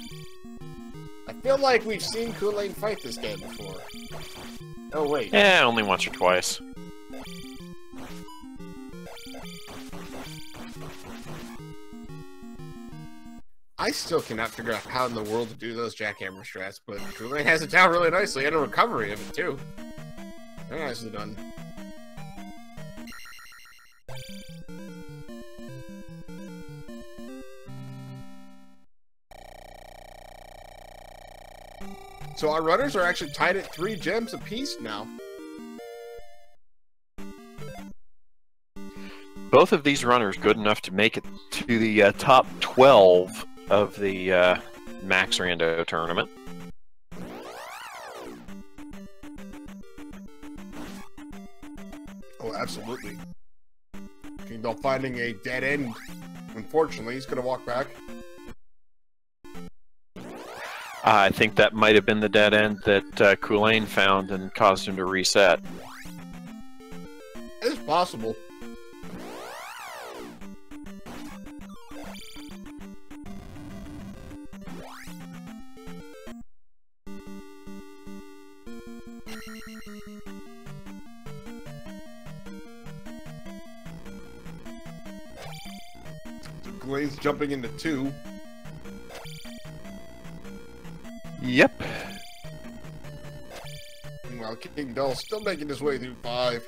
Speaker 1: I feel like we've seen Culain fight this game before. Oh, wait.
Speaker 2: Yeah, only once or twice.
Speaker 1: I still cannot figure out how in the world to do those jackhammer strats, but Culain has it down really nicely, and a recovery of it, too. Very nicely done. So our runners are actually tied at 3 gems apiece now.
Speaker 2: Both of these runners good enough to make it to the top 12 of the maxrando tournament.
Speaker 1: Oh, absolutely. Kingdahl finding a dead end. Unfortunately, he's going to walk back.
Speaker 2: I think that might have been the dead end that Culain found and caused him to reset.
Speaker 1: It's possible. So Culain's jumping into 2.
Speaker 2: Yep.
Speaker 1: Meanwhile, Kingdahl still making his way through 5.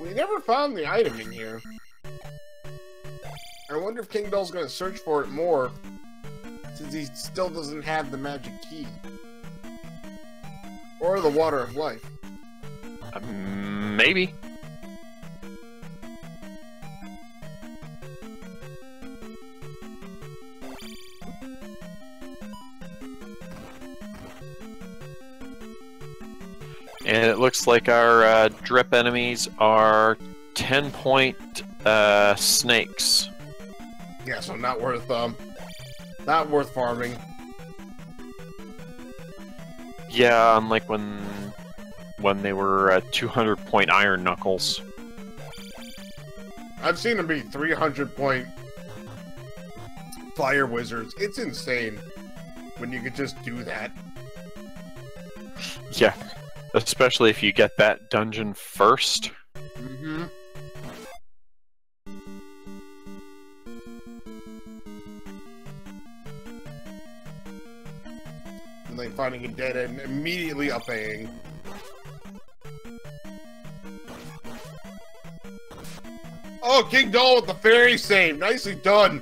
Speaker 1: We never found the item in here. I wonder if Kingdahl's going to search for it more, since he still doesn't have the magic key. Or the water of life.
Speaker 2: Maybe. And it looks like our drip enemies are 10-point snakes.
Speaker 1: Yeah, so not worth farming.
Speaker 2: Yeah, unlike when they were 200-point iron knuckles.
Speaker 1: I've seen them be 300-point fire wizards. It's insane when you could just do that.
Speaker 2: Yeah. Especially if you get that dungeon first.
Speaker 1: Mm-hmm. And then finding a dead end, immediately upping. Oh, Kingdahl with the fairy save! Nicely done!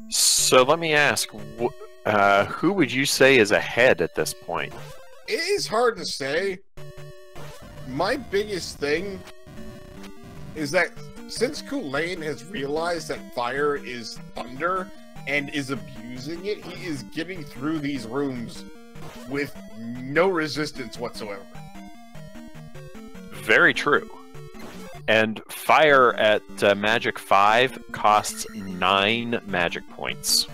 Speaker 2: So let me ask, who would you say is ahead at this point?
Speaker 1: It is hard to say. My biggest thing is that since Culain has realized that fire is thunder and is abusing it, he is getting through these rooms with no resistance whatsoever.
Speaker 2: Very true. And fire at Magic 5 costs 9 magic points.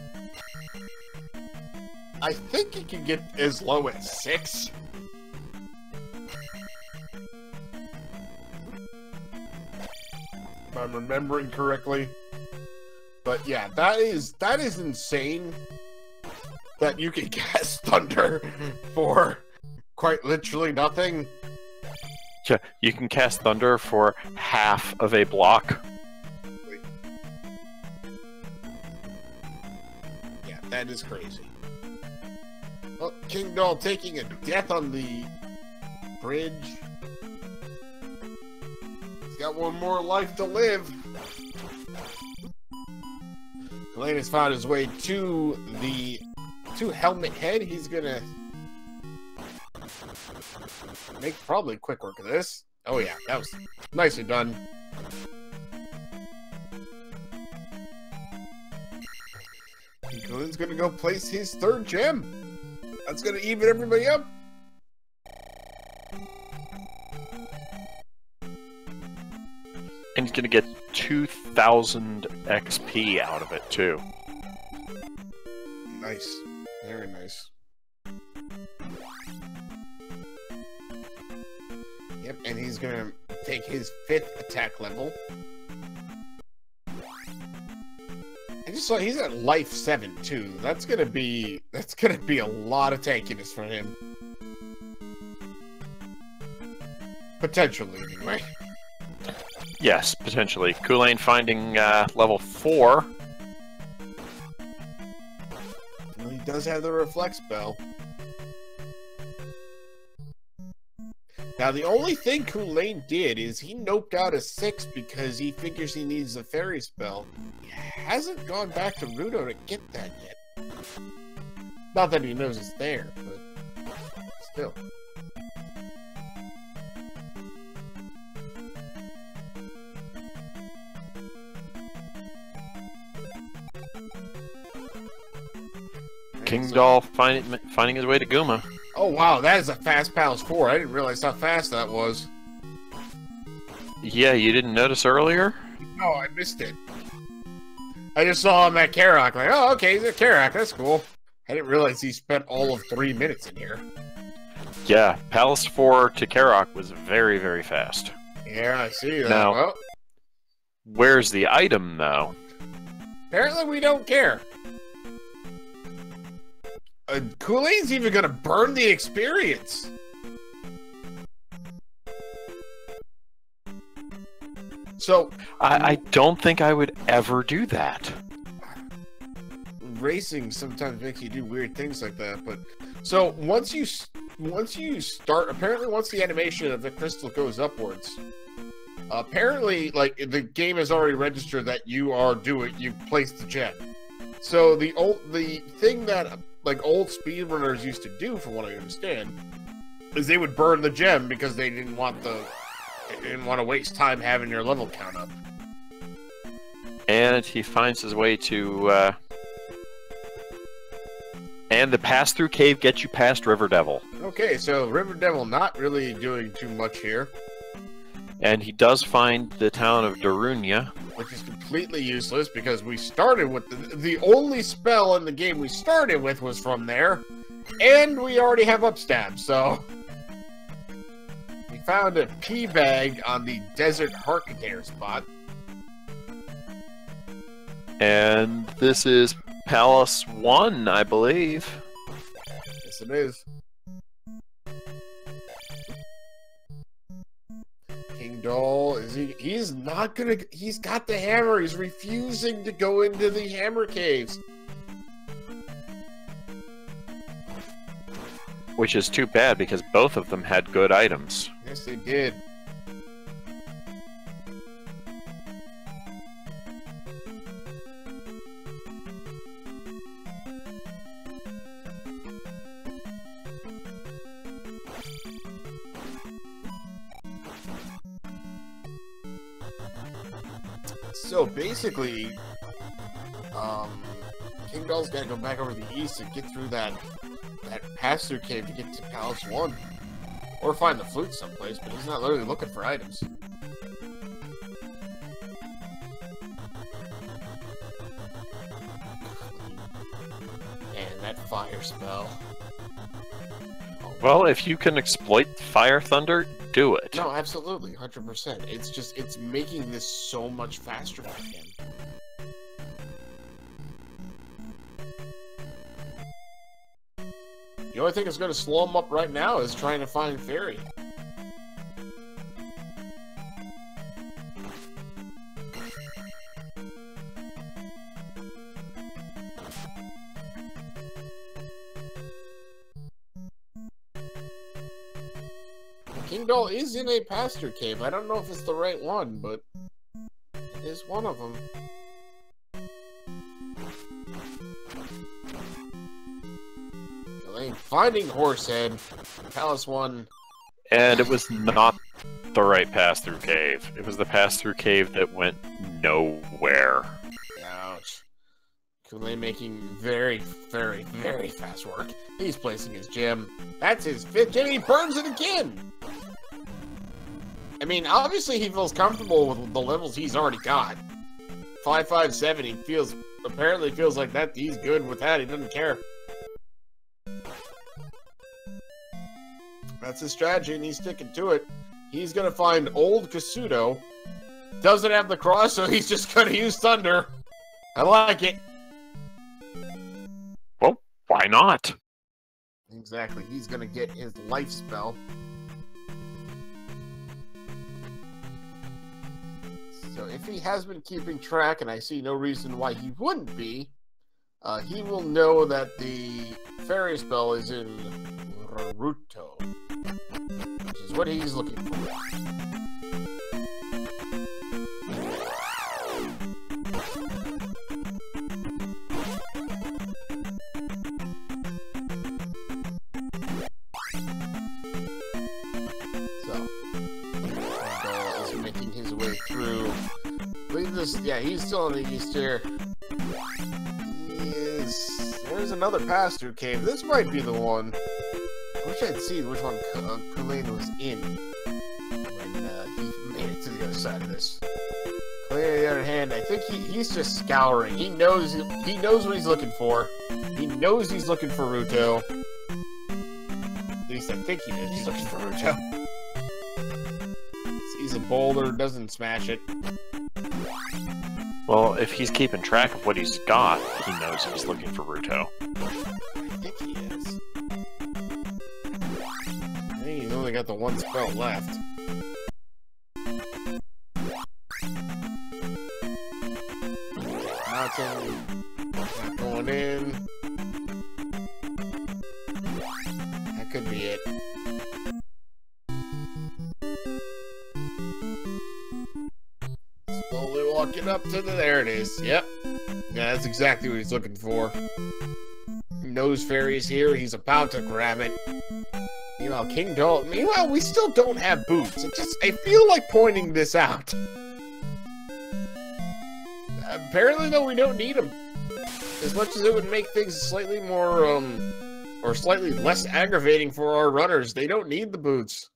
Speaker 1: I think it can get as low as 6. If I'm remembering correctly. But yeah, that is insane that you can cast thunder for quite literally nothing.
Speaker 2: Yeah, you can cast thunder for half of a block.
Speaker 1: Yeah, that is crazy. Well, Kingdahl taking a death on the bridge. He's got one more life to live. Culain has found his way to the Helmet Head. He's gonna make probably quick work of this. Oh yeah, that was nicely done. Culain's gonna go place his 3rd gem. That's gonna even everybody up.
Speaker 2: And he's gonna get 2,000 XP out of it, too.
Speaker 1: Nice. Very nice. Yep, and he's gonna take his 5th attack level. I just saw he's at life 7 too. That's gonna be a lot of tankiness for him. Potentially, anyway.
Speaker 2: Yes, potentially. Culain finding level 4.
Speaker 1: Well, he does have the reflect spell. Now, the only thing Culain did is he noped out a 6 because he figures he needs a fairy spell. He hasn't gone back to Rudo to get that yet. Not that he knows it's there, but still.
Speaker 2: Kingdahl finding his way to Guma.
Speaker 1: Oh wow, that is a fast Palace 4. I didn't realize how fast that was.
Speaker 2: Yeah, you didn't notice earlier?
Speaker 1: No, I missed it. I just saw him at Karak, like, oh, okay, he's at Karak, that's cool. I didn't realize he spent all of 3 minutes in here.
Speaker 2: Yeah, Palace 4 to Karak was very, very fast.
Speaker 1: Yeah, I see that.
Speaker 2: Now,
Speaker 1: well,
Speaker 2: where's the item, though?
Speaker 1: apparently we don't care. Culain's even gonna burn the experience. So
Speaker 2: I don't think I would ever do that.
Speaker 1: Racing sometimes makes you do weird things like that, but so once you start, apparently once the animation of the crystal goes upwards, apparently like the game has already registered that you've placed the gem. So the thing that like old speedrunners used to do, from what I understand, is they would burn the gem because they didn't want to waste time having your level count up.
Speaker 2: And he finds his way to and the pass-through cave gets you past River Devil.
Speaker 1: Okay, so River Devil not really doing too much here.
Speaker 2: And he does find the town of Darunia,
Speaker 1: which is completely useless because we started with the only spell in the game we started with was from there, and we already have upstab, so we found a pea bag on the desert heart container spot.
Speaker 2: And this is Palace 1, I believe.
Speaker 1: Yes, it is. Kingdahl, he's not gonna, he's got the hammer, he's refusing to go into the hammer caves.
Speaker 2: Which is too bad because both of them had good items.
Speaker 1: Yes, they did. So basically, Kingdahl's got to go back over the east and get through that pass-through cave to get to Palace 1. Or find the flute someplace, but he's not literally looking for items. And that fire spell. Oh,
Speaker 2: well, if you can exploit Fire Thunder, do it.
Speaker 1: no, absolutely, 100%. It's just, it's making this so much faster for him. The only thing that's going to slow him up right now is trying to find Fairy. Kingdahl is in a pasture cave. I don't know if it's the right one, but it is one of them. Finding Horsehead, Palace 1.
Speaker 2: And it was not the right pass-through cave. It was the pass-through cave that went nowhere.
Speaker 1: Ouch. Culain making very, very, very fast work. He's placing his gem. That's his 5th gem. He burns it again. I mean, obviously he feels comfortable with the levels he's already got. 557. He apparently feels like that. He's good with that. He doesn't care. That's his strategy, and he's sticking to it. He's gonna find old Kasuto. Doesn't have the cross, so he's just gonna use Thunder. I like it.
Speaker 2: Well, why not?
Speaker 1: Exactly. He's gonna get his life spell. So if he has been keeping track, and I see no reason why he wouldn't be, he will know that the fairy spell is in Naruto, which is what he's looking for. Yeah, he's still in the east here. There's another pass-through cave. This might be the one. I wish I'd seen which one Culain was in when he made it to the other side of this. Culain, on the other hand, I think he's just scouring. He knows what he's looking for. He knows he's looking for Ruto. At least I think he knows he's looking for Ruto. Sees a boulder, doesn't smash it.
Speaker 2: Well, if he's keeping track of what he's got, he knows he's looking for Ruto.
Speaker 1: I think he is. I think he's only got the one spell left. Nothing. Not going in. That could be it. Slowly walking up to there it is. Yep. Yeah, that's exactly what he's looking for. Nose fairy's here. He's about to grab it. Meanwhile, Kingdahl. Meanwhile, we still don't have boots. I feel like pointing this out. Apparently, though, we don't need them. As much as it would make things slightly more, or slightly less aggravating for our runners, they don't need the boots.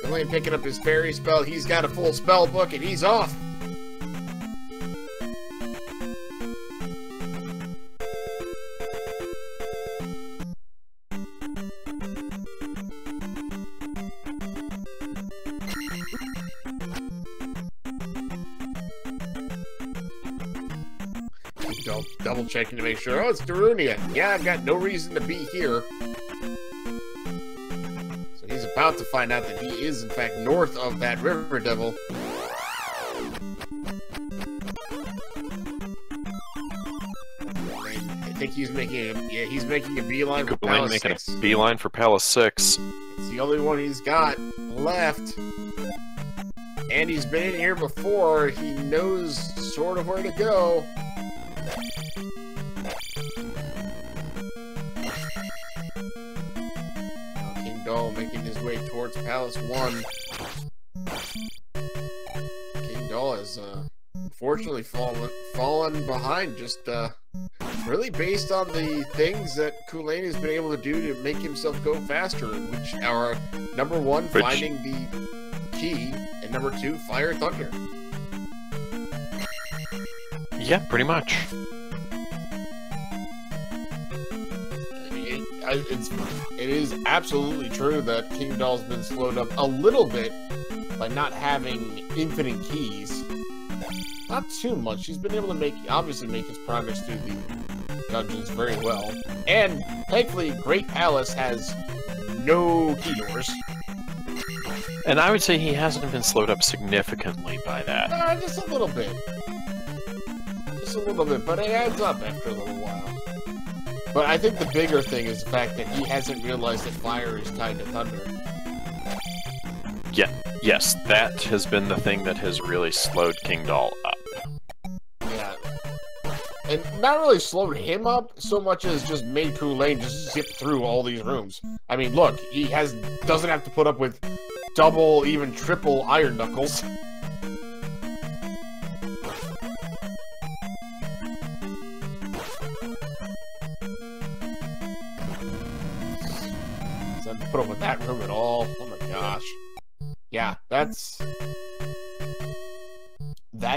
Speaker 1: Only picking up his fairy spell. He's got a full spell book, and he's off. Double checking to make sure. Oh, it's Darunia. Yeah, I've got no reason to be here. So he's about to find out that he is, in fact, north of that river devil. I think he's making a, he's making a beeline for Palace 6.
Speaker 2: Making a beeline for Palace 6.
Speaker 1: It's the only one he's got left. And he's been in here before. He knows sort of where to go. Kingdahl making his way towards Palace 1. Kingdahl has unfortunately fallen behind, just really based on the things that Culain has been able to do to make himself go faster, which are number 1, finding the key, and number 2, Fire Thunder.
Speaker 2: Yeah, pretty much.
Speaker 1: It is absolutely true that Kingdahl's been slowed up a little bit by not having infinite keys. Not too much. He's been able to obviously make his progress through the dungeons very well. And thankfully, Great Palace has no key doors.
Speaker 2: And I would say he hasn't been slowed up significantly by that.
Speaker 1: Just a little bit. Just a little bit, but it adds up after a little while. But I think the bigger thing is the fact that he hasn't realized that fire is tied to thunder.
Speaker 2: Yeah, yes, that has been the thing that has really slowed Kingdahl up.
Speaker 1: Yeah. And not really slowed him up so much as just made Culain just zip through all these rooms. I mean, look, he doesn't have to put up with double, even triple iron knuckles. put up with that room at all. Oh my gosh. Yeah, that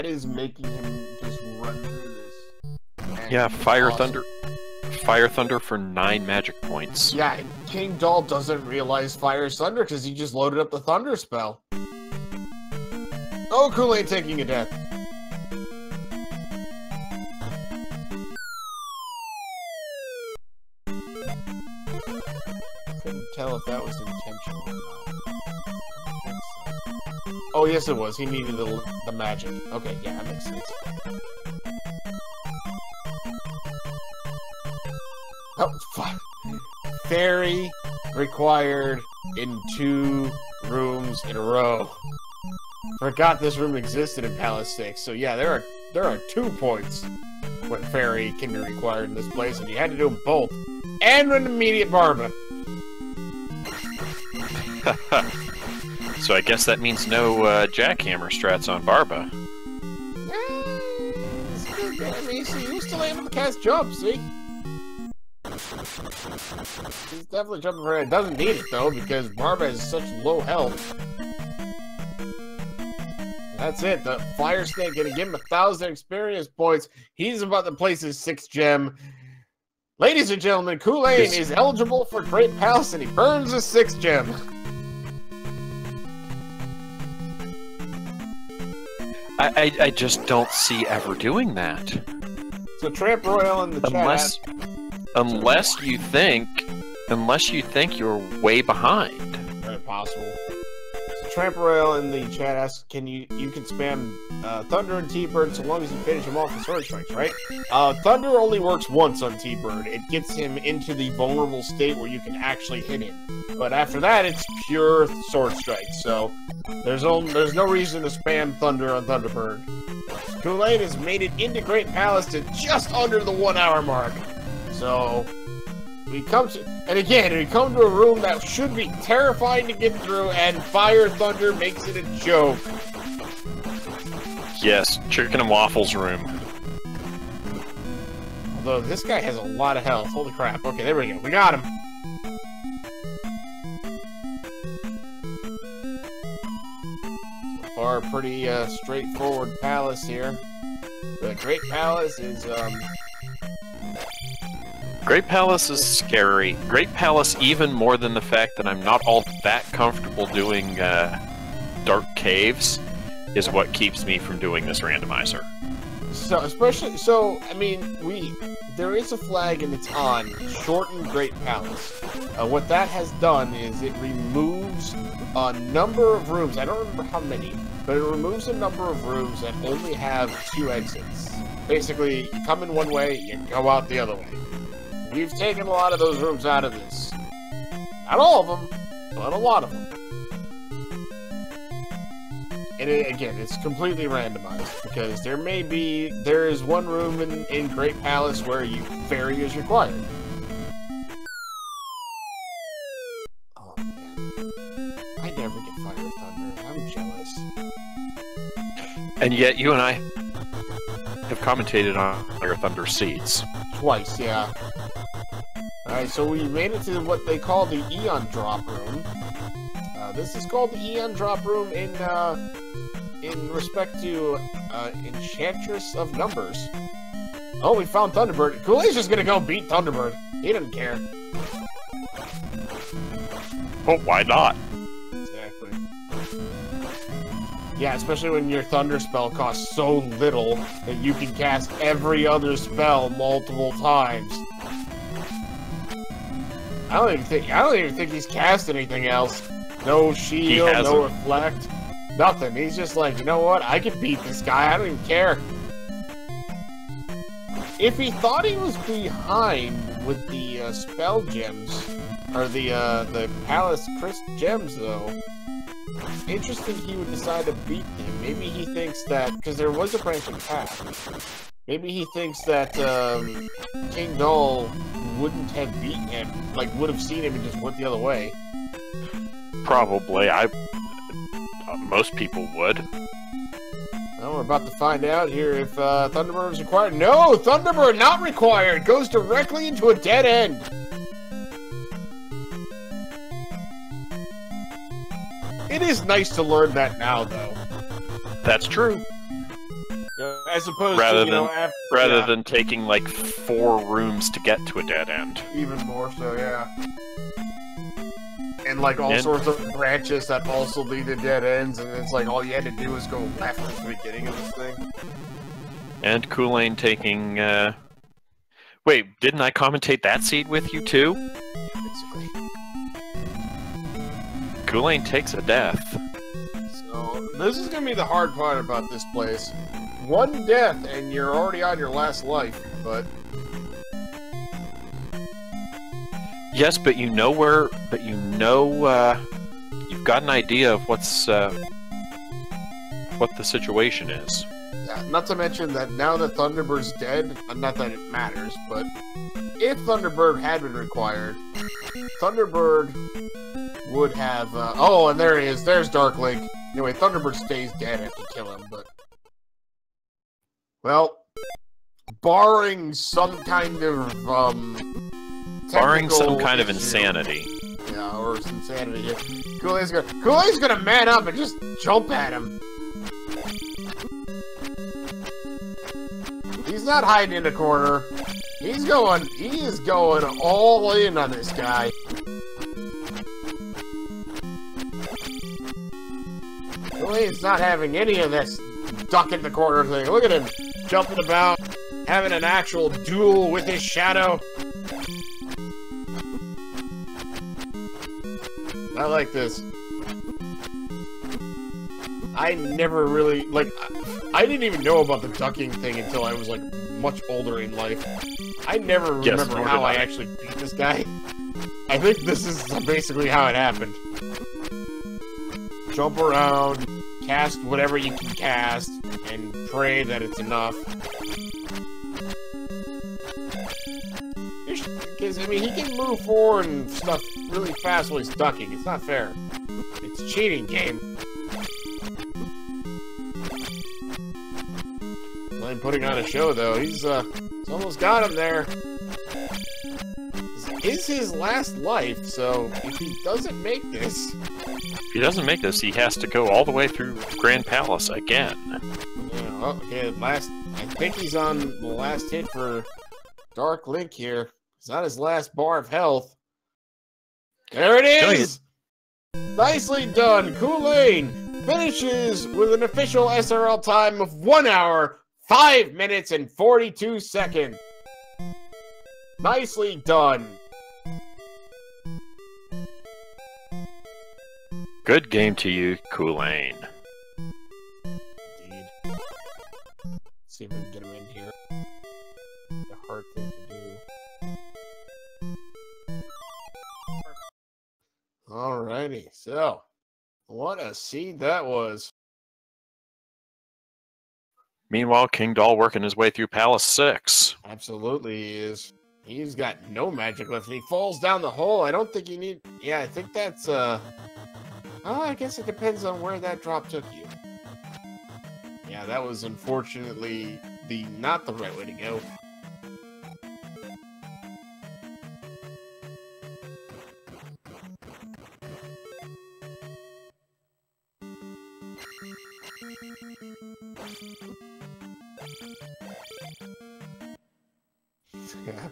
Speaker 1: is making him just run through this. And
Speaker 2: Yeah, Fire Thunder for 9 magic points.
Speaker 1: Yeah, and Kingdahl doesn't realize Fire Thunder because he just loaded up the Thunder spell. Oh, Culain taking a death. Couldn't tell if that was intentional or not. Oh, yes, it was. He needed the magic. Okay, yeah, that makes sense. Oh, fuck. Fairy required in 2 rooms in a row. Forgot this room existed in Palace 6. So yeah, there are 2 points when Fairy can be required in this place, and you had to do them both. And an immediate Barba.
Speaker 2: So I guess that means no jackhammer strats on Barba.
Speaker 1: I mean, he used to land on the cast jump, see? He's definitely jumping for it. Doesn't need it, though, because Barba has such low health. That's it. The Fire Snake gonna give him 1,000 experience points. He's about to place his 6th gem. Ladies and gentlemen, Culain is eligible for Great Palace, and he burns his 6th gem.
Speaker 2: I just don't see ever doing that.
Speaker 1: So Tramp Royal in the chat.
Speaker 2: Unless you think you're way behind.
Speaker 1: Very possible. So Tramp Royal in the chat asks, you can spam Thunder and T-Bird so long as you finish him off with Sword Strikes, right? Thunder only works once on T-Bird. It gets him into the vulnerable state where you can actually hit him. But after that, it's pure Sword Strikes. So there's no reason to spam Thunder on Thunderbird. Culain has made it into Great Palace to just under the 1 hour mark. So we come to a room that should be terrifying to get through, and Fire Thunder makes it a joke.
Speaker 2: Yes, Chicken and Waffles room.
Speaker 1: Although this guy has a lot of health. Holy crap. Okay, there we go. We got him. So far, pretty straightforward palace here. The Great Palace is
Speaker 2: Great Palace is scary. Great Palace, even more than the fact that I'm not all that comfortable doing dark caves, is what keeps me from doing this randomizer.
Speaker 1: So, I mean, there is a flag and it's on shorten Great Palace. What that has done is it removes a number of rooms. I don't remember how many, but it removes a number of rooms that only have 2 exits. Basically, you come in one way, you go out the other way. We've taken a lot of those rooms out of this. Not all of them, but a lot of them. And again, it's completely randomized, because there is one room in Great Palace where Fairy is required. Oh man. I never get Fire Thunder. I'm jealous.
Speaker 2: And yet, you and I have commentated on Fire Thunder seeds.
Speaker 1: Twice, yeah. Alright, so we made it to what they call the Eon Drop Room. This is called the Eon Drop Room in respect to Enchantress of Numbers. Oh, we found Thunderbird. Culain's just gonna go beat Thunderbird. He doesn't care.
Speaker 2: Well, why not?
Speaker 1: Exactly. Yeah, especially when your Thunder spell costs so little that you can cast every other spell multiple times. I don't even think he's cast anything else. No shield, no reflect, nothing. He's just like, you know what? I can beat this guy. I don't even care. If he thought he was behind with the spell gems, or the Palace Crisp gems, though, interesting he would decide to beat him. Maybe he thinks that, because there was a branching path, maybe he thinks that Kingdahl wouldn't have beaten him, like would have seen him and just went the other way.
Speaker 2: Probably. Most people would.
Speaker 1: Well, we're about to find out here if Thunderbird is required. No! Thunderbird not required! Goes directly into a dead end! It is nice to learn that now, though.
Speaker 2: That's true.
Speaker 1: As opposed
Speaker 2: Rather
Speaker 1: to,
Speaker 2: than rather than taking like 4 rooms to get to a dead end.
Speaker 1: Even more so, yeah. And like all sorts of branches that also lead to dead ends, and it's like all you had to do was go left at the beginning of this thing.
Speaker 2: And Culain taking, Wait, didn't I commentate that seed with you too?
Speaker 1: Basically.
Speaker 2: Culain takes a death.
Speaker 1: So, this is gonna be the hard part about this place. 1 death, and you're already on your last life, but...
Speaker 2: Yes, but you know where... But you know, you've got an idea of what's, what the situation is.
Speaker 1: Yeah, not to mention that now that Thunderbird's dead, not that it matters, but if Thunderbird had been required, Thunderbird would have, oh, and there he is, there's Dark Link. Anyway, Thunderbird stays dead if you kill him, but... Well, barring some kind of,
Speaker 2: barring some kind of
Speaker 1: issue.
Speaker 2: Insanity.
Speaker 1: Yeah, or insanity. Culain's gonna man up and just jump at him. He's not hiding in a corner. He is going all in on this guy. Culain's not having any of this duck in the corner thing. Look at him jumping about, having an actual duel with his shadow. I like this. I never really, like, I didn't even know about the ducking thing until I was, like, much older in life. I never remember how I actually beat this guy. I think this is basically how it happened. Jump around, cast whatever you can cast, and pray that it's enough. Because, I mean, he can move forward and stuff really fast while he's ducking. It's not fair. It's a cheating game. I'm putting on a show, though. He's almost got him there. This is his last life, so if he doesn't make this...
Speaker 2: If he doesn't make this, he has to go all the way through Grand Palace again.
Speaker 1: Yeah, well, okay, I think he's on the last hit for Dark Link here. It's not his last bar of health. There it is! Nicely done! Culain finishes with an official SRL time of 1 hour, 5 minutes, and 42 seconds. Nicely done.
Speaker 2: Good game to you, Culain.
Speaker 1: Indeed. Let's see if we can get him in here. A hard thing to do. Alrighty, so what a scene that was.
Speaker 2: Meanwhile, Kingdahl working his way through Palace 6.
Speaker 1: Absolutely he is. He's got no magic left. He falls down the hole. I don't think you need... Yeah, I think that's, Oh, I guess it depends on where that drop took you. Yeah, that was unfortunately not the right way to go. Yeah.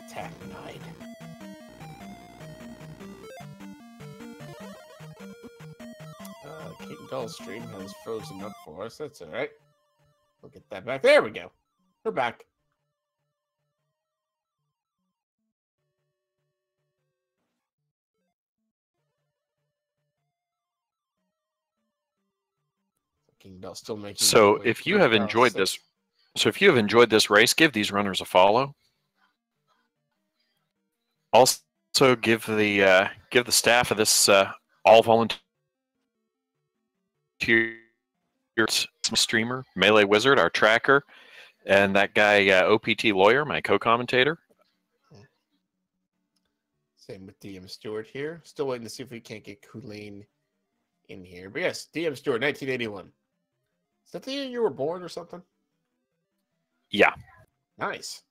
Speaker 1: Attack denied. Kingdahl's stream has frozen up for us. That's alright. We'll get that back. There we go. We're back. Kingdahl still making.
Speaker 2: So if you have enjoyed this, race, give these runners a follow. Also, give the staff of this all volunteer streamer, Melee Wizard, our tracker, and that guy OPT Lawyer, my co-commentator.
Speaker 1: Same with DM Stewart here. Still waiting to see if we can't get Culain in here. But yes, DM Stewart, 1981. Is that the year you were born or something?
Speaker 2: Yeah.
Speaker 1: Nice.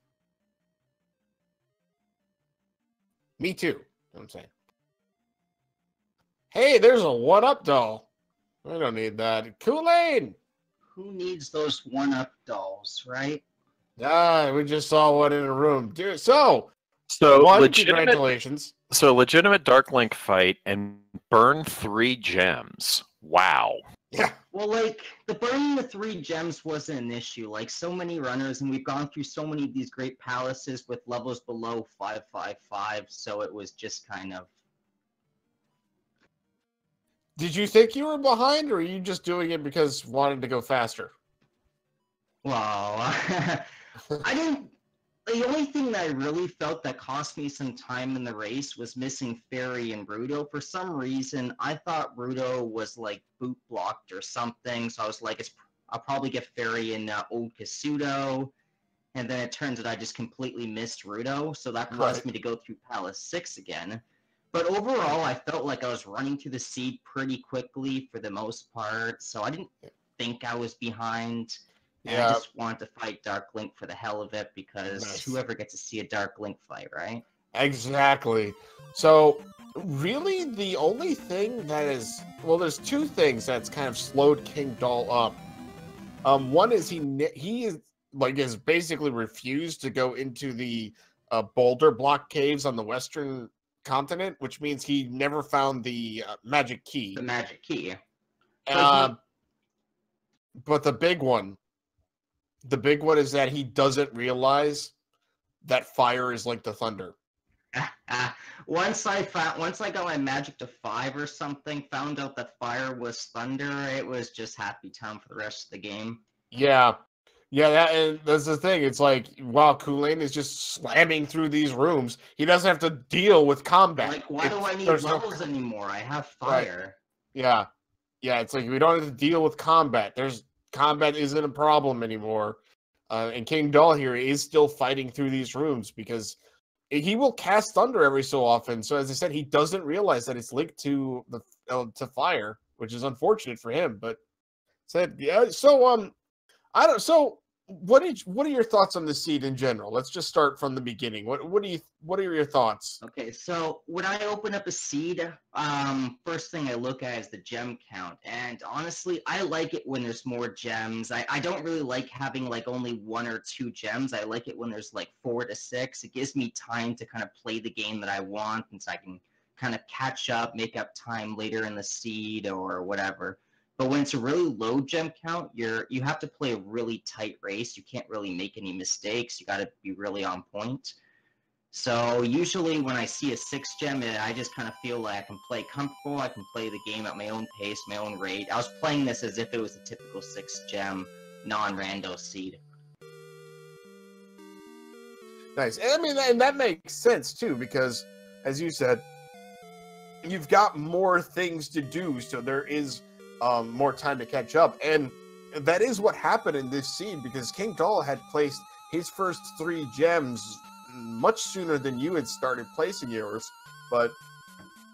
Speaker 1: Me too. You know what I'm saying. Hey, there's a 1-up doll. I don't need that. Culain!
Speaker 3: Who needs those 1-up dolls, right?
Speaker 1: Ah, we just saw one in a room. Dude, so congratulations.
Speaker 2: So legitimate Dark Link fight and burn 3 gems. Wow.
Speaker 1: Yeah.
Speaker 3: Well, like, the burning the 3 gems wasn't an issue. Like, so many runners, and we've gone through so many of these great palaces with levels below 555, so it was just kind of...
Speaker 1: Did you think you were behind, or are you just doing it because wanting to go faster?
Speaker 3: Well, I didn't... The only thing that I really felt that cost me some time in the race was missing Fairy and Rudo. For some reason, I thought Rudo was, like, boot blocked or something, so I was like, I'll probably get Fairy in Old Kasudo, and then it turns out I just completely missed Rudo, so that caused me to go through Palace 6 again. But overall, I felt like I was running through the seed pretty quickly for the most part, so I didn't think I was behind. Yeah. I just wanted to fight Dark Link for the hell of it, because whoever gets to see a Dark Link fight, right?
Speaker 1: Exactly. So, really, the only thing that is... Well, there's 2 things that's kind of slowed Kingdahl up. One is he is basically refused to go into the boulder block caves on the western continent, which means he never found the magic key.
Speaker 3: The magic key.
Speaker 1: But the big one is that he doesn't realize that fire is like the thunder.
Speaker 3: Once I got my magic to 5 or something, found out that fire was thunder, it was just happy time for the rest of the game.
Speaker 1: Yeah. Yeah, and that's the thing. It's like, wow, Culain is just slamming through these rooms. He doesn't have to deal with combat.
Speaker 3: Like, why do I need levels anymore? I have fire.
Speaker 1: Right. Yeah. Yeah, it's like we don't have to deal with combat. Combat isn't a problem anymore. And Kingdahl here is still fighting through these rooms because he will cast thunder every so often. So as I said, he doesn't realize that it's linked to the to fire, which is unfortunate for him. But said yeah. So what are your thoughts on the seed in general? Let's just start from the beginning. What are your thoughts?
Speaker 3: Okay, so when I open up a seed, first thing I look at is the gem count, and honestly, I like it when there's more gems. I don't really like having like only 1 or 2 gems. I like it when there's like 4 to 6. It gives me time to kind of play the game that I want, and so I can kind of catch up, make up time later in the seed or whatever. But when it's a really low gem count, you have to play a really tight race. You can't really make any mistakes. You got to be really on point. So usually when I see a 6 gem, I just kind of feel like I can play comfortable. I can play the game at my own pace, my own rate. I was playing this as if it was a typical 6 gem non-rando seed.
Speaker 1: Nice. And I mean, and that makes sense too, because as you said, you've got more things to do, so there is more time to catch up. And that is what happened in this seed, because Kingdahl had placed his first 3 gems much sooner than you had started placing yours. But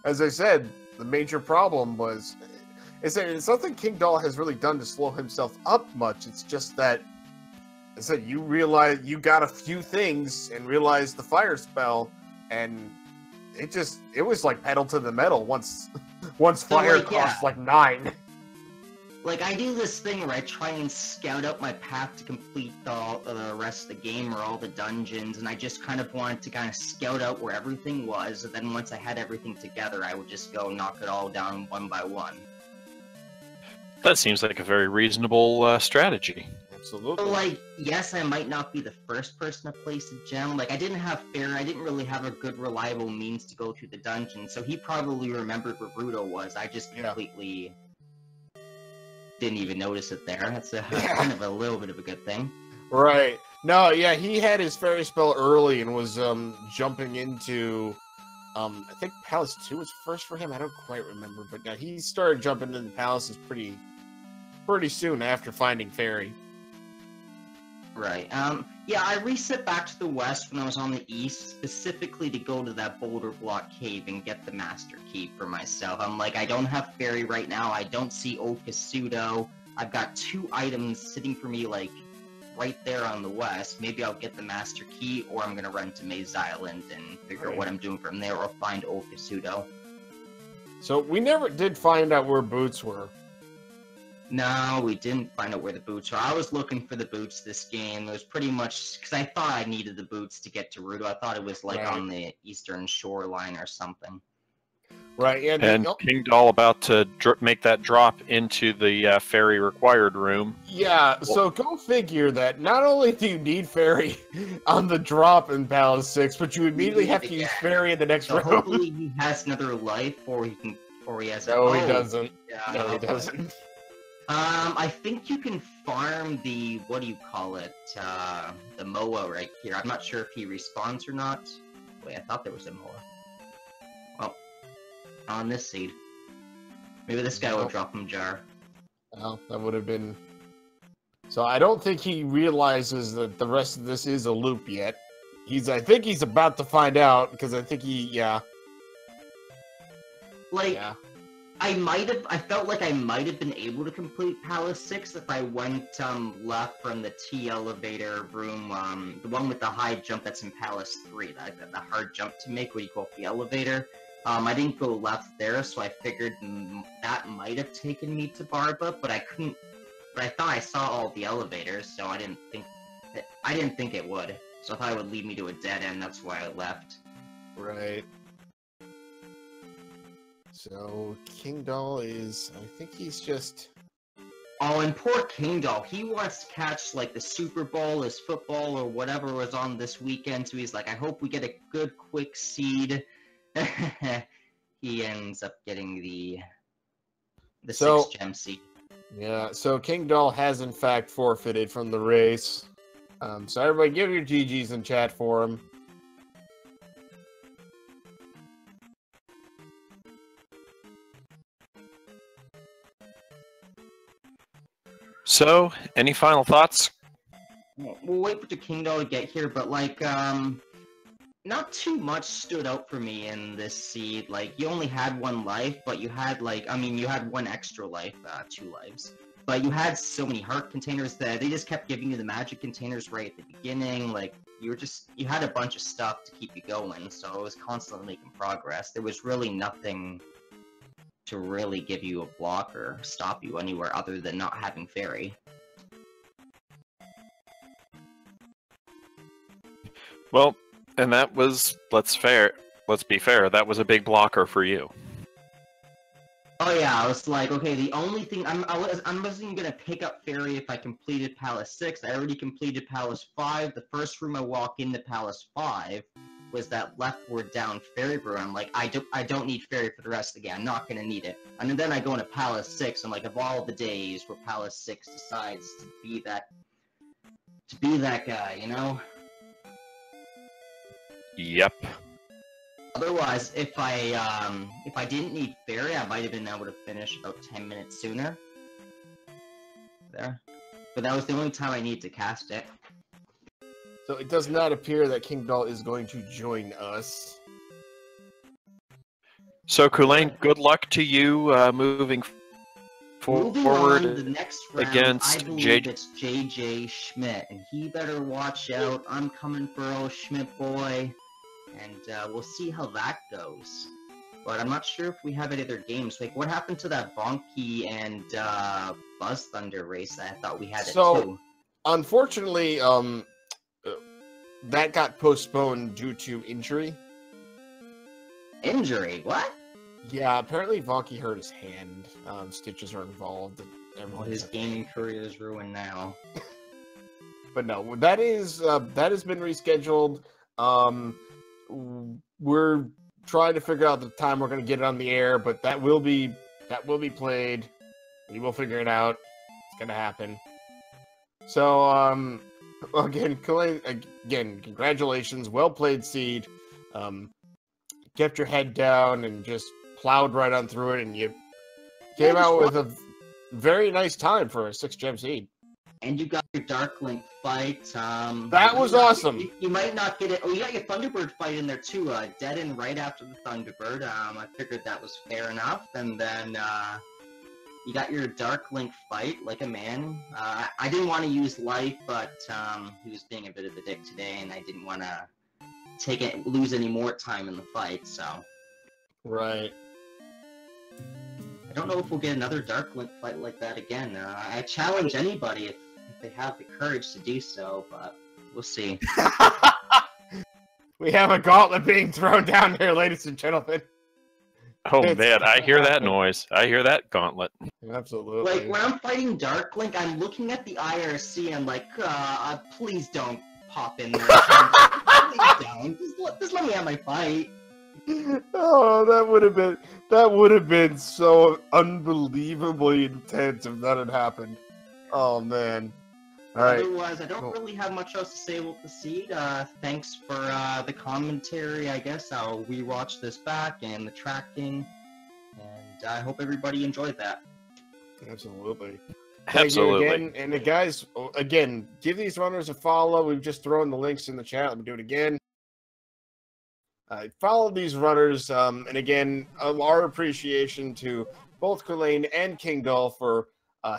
Speaker 1: as I said, the major problem was it's nothing Kingdahl has really done to slow himself up much. It's just that, as I said, you realize you got a few things and realized the fire spell, and it was like pedal to the metal once fire costs like 9.
Speaker 3: Like, I do this thing where I try and scout out my path to complete the rest of the game or all the dungeons, and I just kind of wanted to kind of scout out where everything was, and then once I had everything together, I would just go knock it all down one by one.
Speaker 2: That seems like a very reasonable strategy.
Speaker 1: Absolutely.
Speaker 3: So, like, yes, I might not be the first person to place a gem. Like, I didn't really have a good, reliable means to go through the dungeon, so he probably remembered where Rudo was. I just completely didn't even notice it there. That's kind of a little bit of a good thing.
Speaker 1: Right. No, yeah, he had his fairy spell early and was jumping into I think Palace 2 was first for him. I don't quite remember, but yeah, he started jumping into the palaces pretty soon after finding Fairy.
Speaker 3: Right. Yeah, I reset back to the west when I was on the east, specifically to go to that boulder block cave and get the master key for myself. I'm like, I don't have Fairy right now. I don't see Old Kasudo. I've got 2 items sitting for me, like, right there on the west. Maybe I'll get the Master Key, or I'm gonna run to Maze Island and figure out what I'm doing from there, or find Old Kasuto.
Speaker 1: So we never did find out where boots were.
Speaker 3: No, we didn't find out where the boots are. I was looking for the boots this game. It was pretty much because I thought I needed the boots to get to Rudo. I thought it was like on the eastern shoreline or something.
Speaker 1: Right, yeah.
Speaker 2: And Kingdahl about to make that drop into the ferry required room.
Speaker 1: Yeah, so go figure that not only do you need ferry on the drop in Palace 6, but you immediately have to use ferry in the next room.
Speaker 3: Hopefully he has another life, or he has.
Speaker 1: No, he doesn't.
Speaker 3: Yeah,
Speaker 1: no, he doesn't.
Speaker 3: I think you can farm the, what do you call it, the Moa right here. I'm not sure if he respawns or not. Wait, I thought there was a Moa. Well, on this seed. Maybe this guy will drop him jar.
Speaker 1: Well, that would have been... So I don't think he realizes that the rest of this is a loop yet. I think he's about to find out, because I think
Speaker 3: I felt like I might have been able to complete Palace 6 if I went left from the T elevator room, the one with the high jump that's in Palace 3, the hard jump to make when you go up the elevator. I didn't go left there, so I figured that might have taken me to Barba, but I couldn't. But I thought I saw all the elevators, so I didn't think it would. So I thought it would lead me to a dead end. That's why I left.
Speaker 1: Right. So, Kingdahl is... I think he's just...
Speaker 3: Oh, and poor Kingdahl. He wants to catch, like, the Super Bowl, his football, or whatever was on this weekend, so he's like, I hope we get a good, quick seed. He ends up getting the 6 gem seed.
Speaker 1: Yeah, so Kingdahl has, in fact, forfeited from the race. So everybody give your GGs in chat for him.
Speaker 2: So, any final thoughts?
Speaker 3: We'll wait for the Kingdahl to get here, but, like, not too much stood out for me in this seed. Like, you only had 1 life, but you had, like, you had 1 extra life, 2 lives. But you had so many heart containers that they just kept giving you the magic containers right at the beginning. Like, you had a bunch of stuff to keep you going, so it was constantly making progress. There was really nothing to really give you a block or stop you anywhere other than not having fairy.
Speaker 2: Well, and that was, let's be fair, that was a big blocker for you.
Speaker 3: Oh yeah, I was like, okay, the only thing, I wasn't gonna pick up fairy if I completed Palace 6. I already completed Palace 5. The first room I walk into Palace 5 was that leftward down fairy room. I'm like, I don't need fairy for the rest of the game. I'm not gonna need it. And then I go into Palace 6, and like, of all the days where Palace 6 decides to be that guy, you know?
Speaker 2: Yep.
Speaker 3: Otherwise, if I didn't need fairy, I might have been able to finish about 10 minutes sooner. There. But that was the only time I needed to cast it.
Speaker 1: So it does not appear that Kingdahl is going to join us.
Speaker 2: So, Culain, good luck to you moving forward
Speaker 3: on, the next round,
Speaker 2: against
Speaker 3: I believe it's JJ Schmidt, and he better watch out. I'm coming for old Schmidt boy, and we'll see how that goes. But I'm not sure if we have any other games. Like, what happened to that Bonky and Buzz Thunder race? I thought we had it too.
Speaker 1: Unfortunately, that got postponed due to injury.
Speaker 3: Injury? What?
Speaker 1: Yeah, apparently Bonky hurt his hand. Stitches are involved.
Speaker 3: His gaming career is ruined now.
Speaker 1: But no, that has been rescheduled. We're trying to figure out the time we're going to get it on the air, but that will be played. We will figure it out. It's going to happen. So, again, congratulations. Well played, Seed. Kept your head down and just plowed right on through it, and you came out with a very nice time for a 6-gem Seed.
Speaker 3: And you got your Dark Link fight.
Speaker 1: That was awesome.
Speaker 3: You might not get it. Oh, you got your Thunderbird fight in there too. Dead end right after the Thunderbird. I figured that was fair enough. And then You got your Dark Link fight, like a man. I didn't want to use life, but he was being a bit of a dick today, and I didn't want to lose any more time in the fight, so...
Speaker 1: Right.
Speaker 3: I don't know if we'll get another Dark Link fight like that again. I challenge anybody if they have the courage to do so, but we'll see.
Speaker 1: We have a gauntlet being thrown down here, ladies and gentlemen.
Speaker 2: Oh man, I hear that noise. I hear that gauntlet.
Speaker 1: Absolutely.
Speaker 3: Like, when I'm fighting Dark Link, I'm looking at the IRC and I'm like, please don't pop in there. Please don't. Just let me have my fight.
Speaker 1: Oh, that would have been so unbelievably intense if that had happened. Oh man. All right.
Speaker 3: Otherwise, I don't really have much else to say about the seed. Thanks for the commentary, I guess. I'll rewatch this back and the tracking, and I hope everybody enjoyed that.
Speaker 1: Absolutely.
Speaker 2: Absolutely.
Speaker 1: Thank you again. And guys, again, give these runners a follow. We've just thrown the links in the chat. Let me do it again. Follow these runners, and again, our appreciation to both Culain and Kingdahl for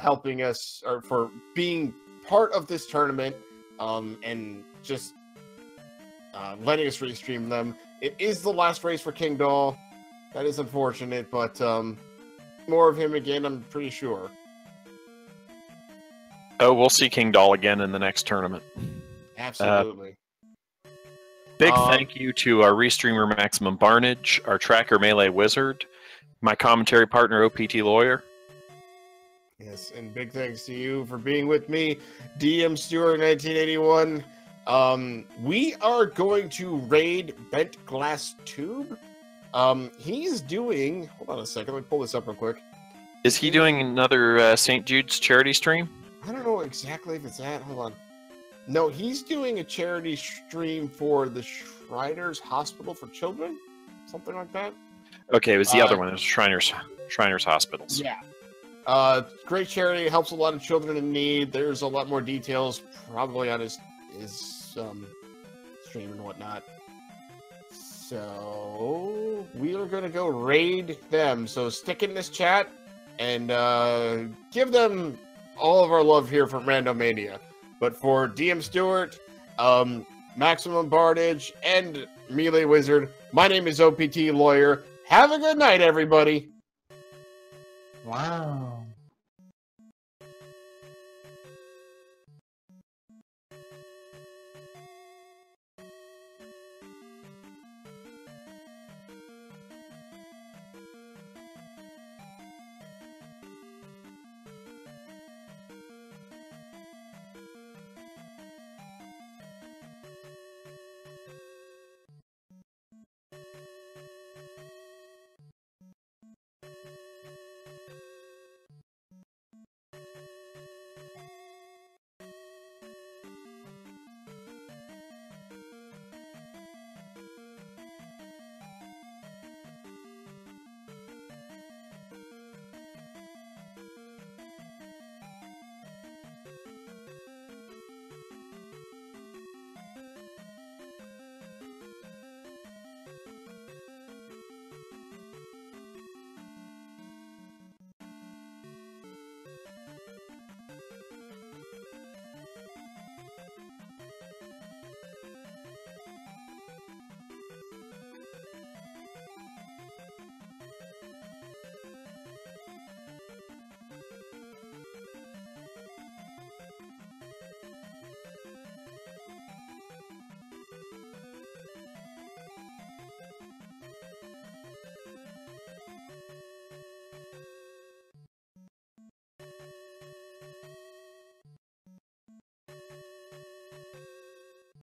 Speaker 1: helping us, or for being part of this tournament, and just letting us restream them. It is the last race for Kingdahl. That is unfortunate, but more of him again, I'm pretty sure.
Speaker 2: Oh, we'll see Kingdahl again in the next tournament.
Speaker 1: Absolutely.
Speaker 2: Big thank you to our restreamer Maximum Barnage, our tracker Melee Wizard, my commentary partner OPT Lawyer.
Speaker 1: Yes, and big thanks to you for being with me, DM Stewart 1981. We are going to raid Bent Glass Tube. He's doing... Hold on a second, let me pull this up real quick.
Speaker 2: Is he doing another St. Jude's charity stream?
Speaker 1: I don't know exactly if it's that. Hold on. No, he's doing a charity stream for the Shriners Hospital for Children? Something like that?
Speaker 2: Okay, it was the other one. It was Shriners Hospitals.
Speaker 1: Yeah. Great charity, helps a lot of children in need. There's a lot more details probably on his stream and whatnot. So we are going to go raid them. So stick in this chat and give them all of our love here from Randomania. But for DM Stewart, Maximum Barnage, and Melee Wizard, my name is OPT Lawyer. Have a good night, everybody.
Speaker 3: Wow.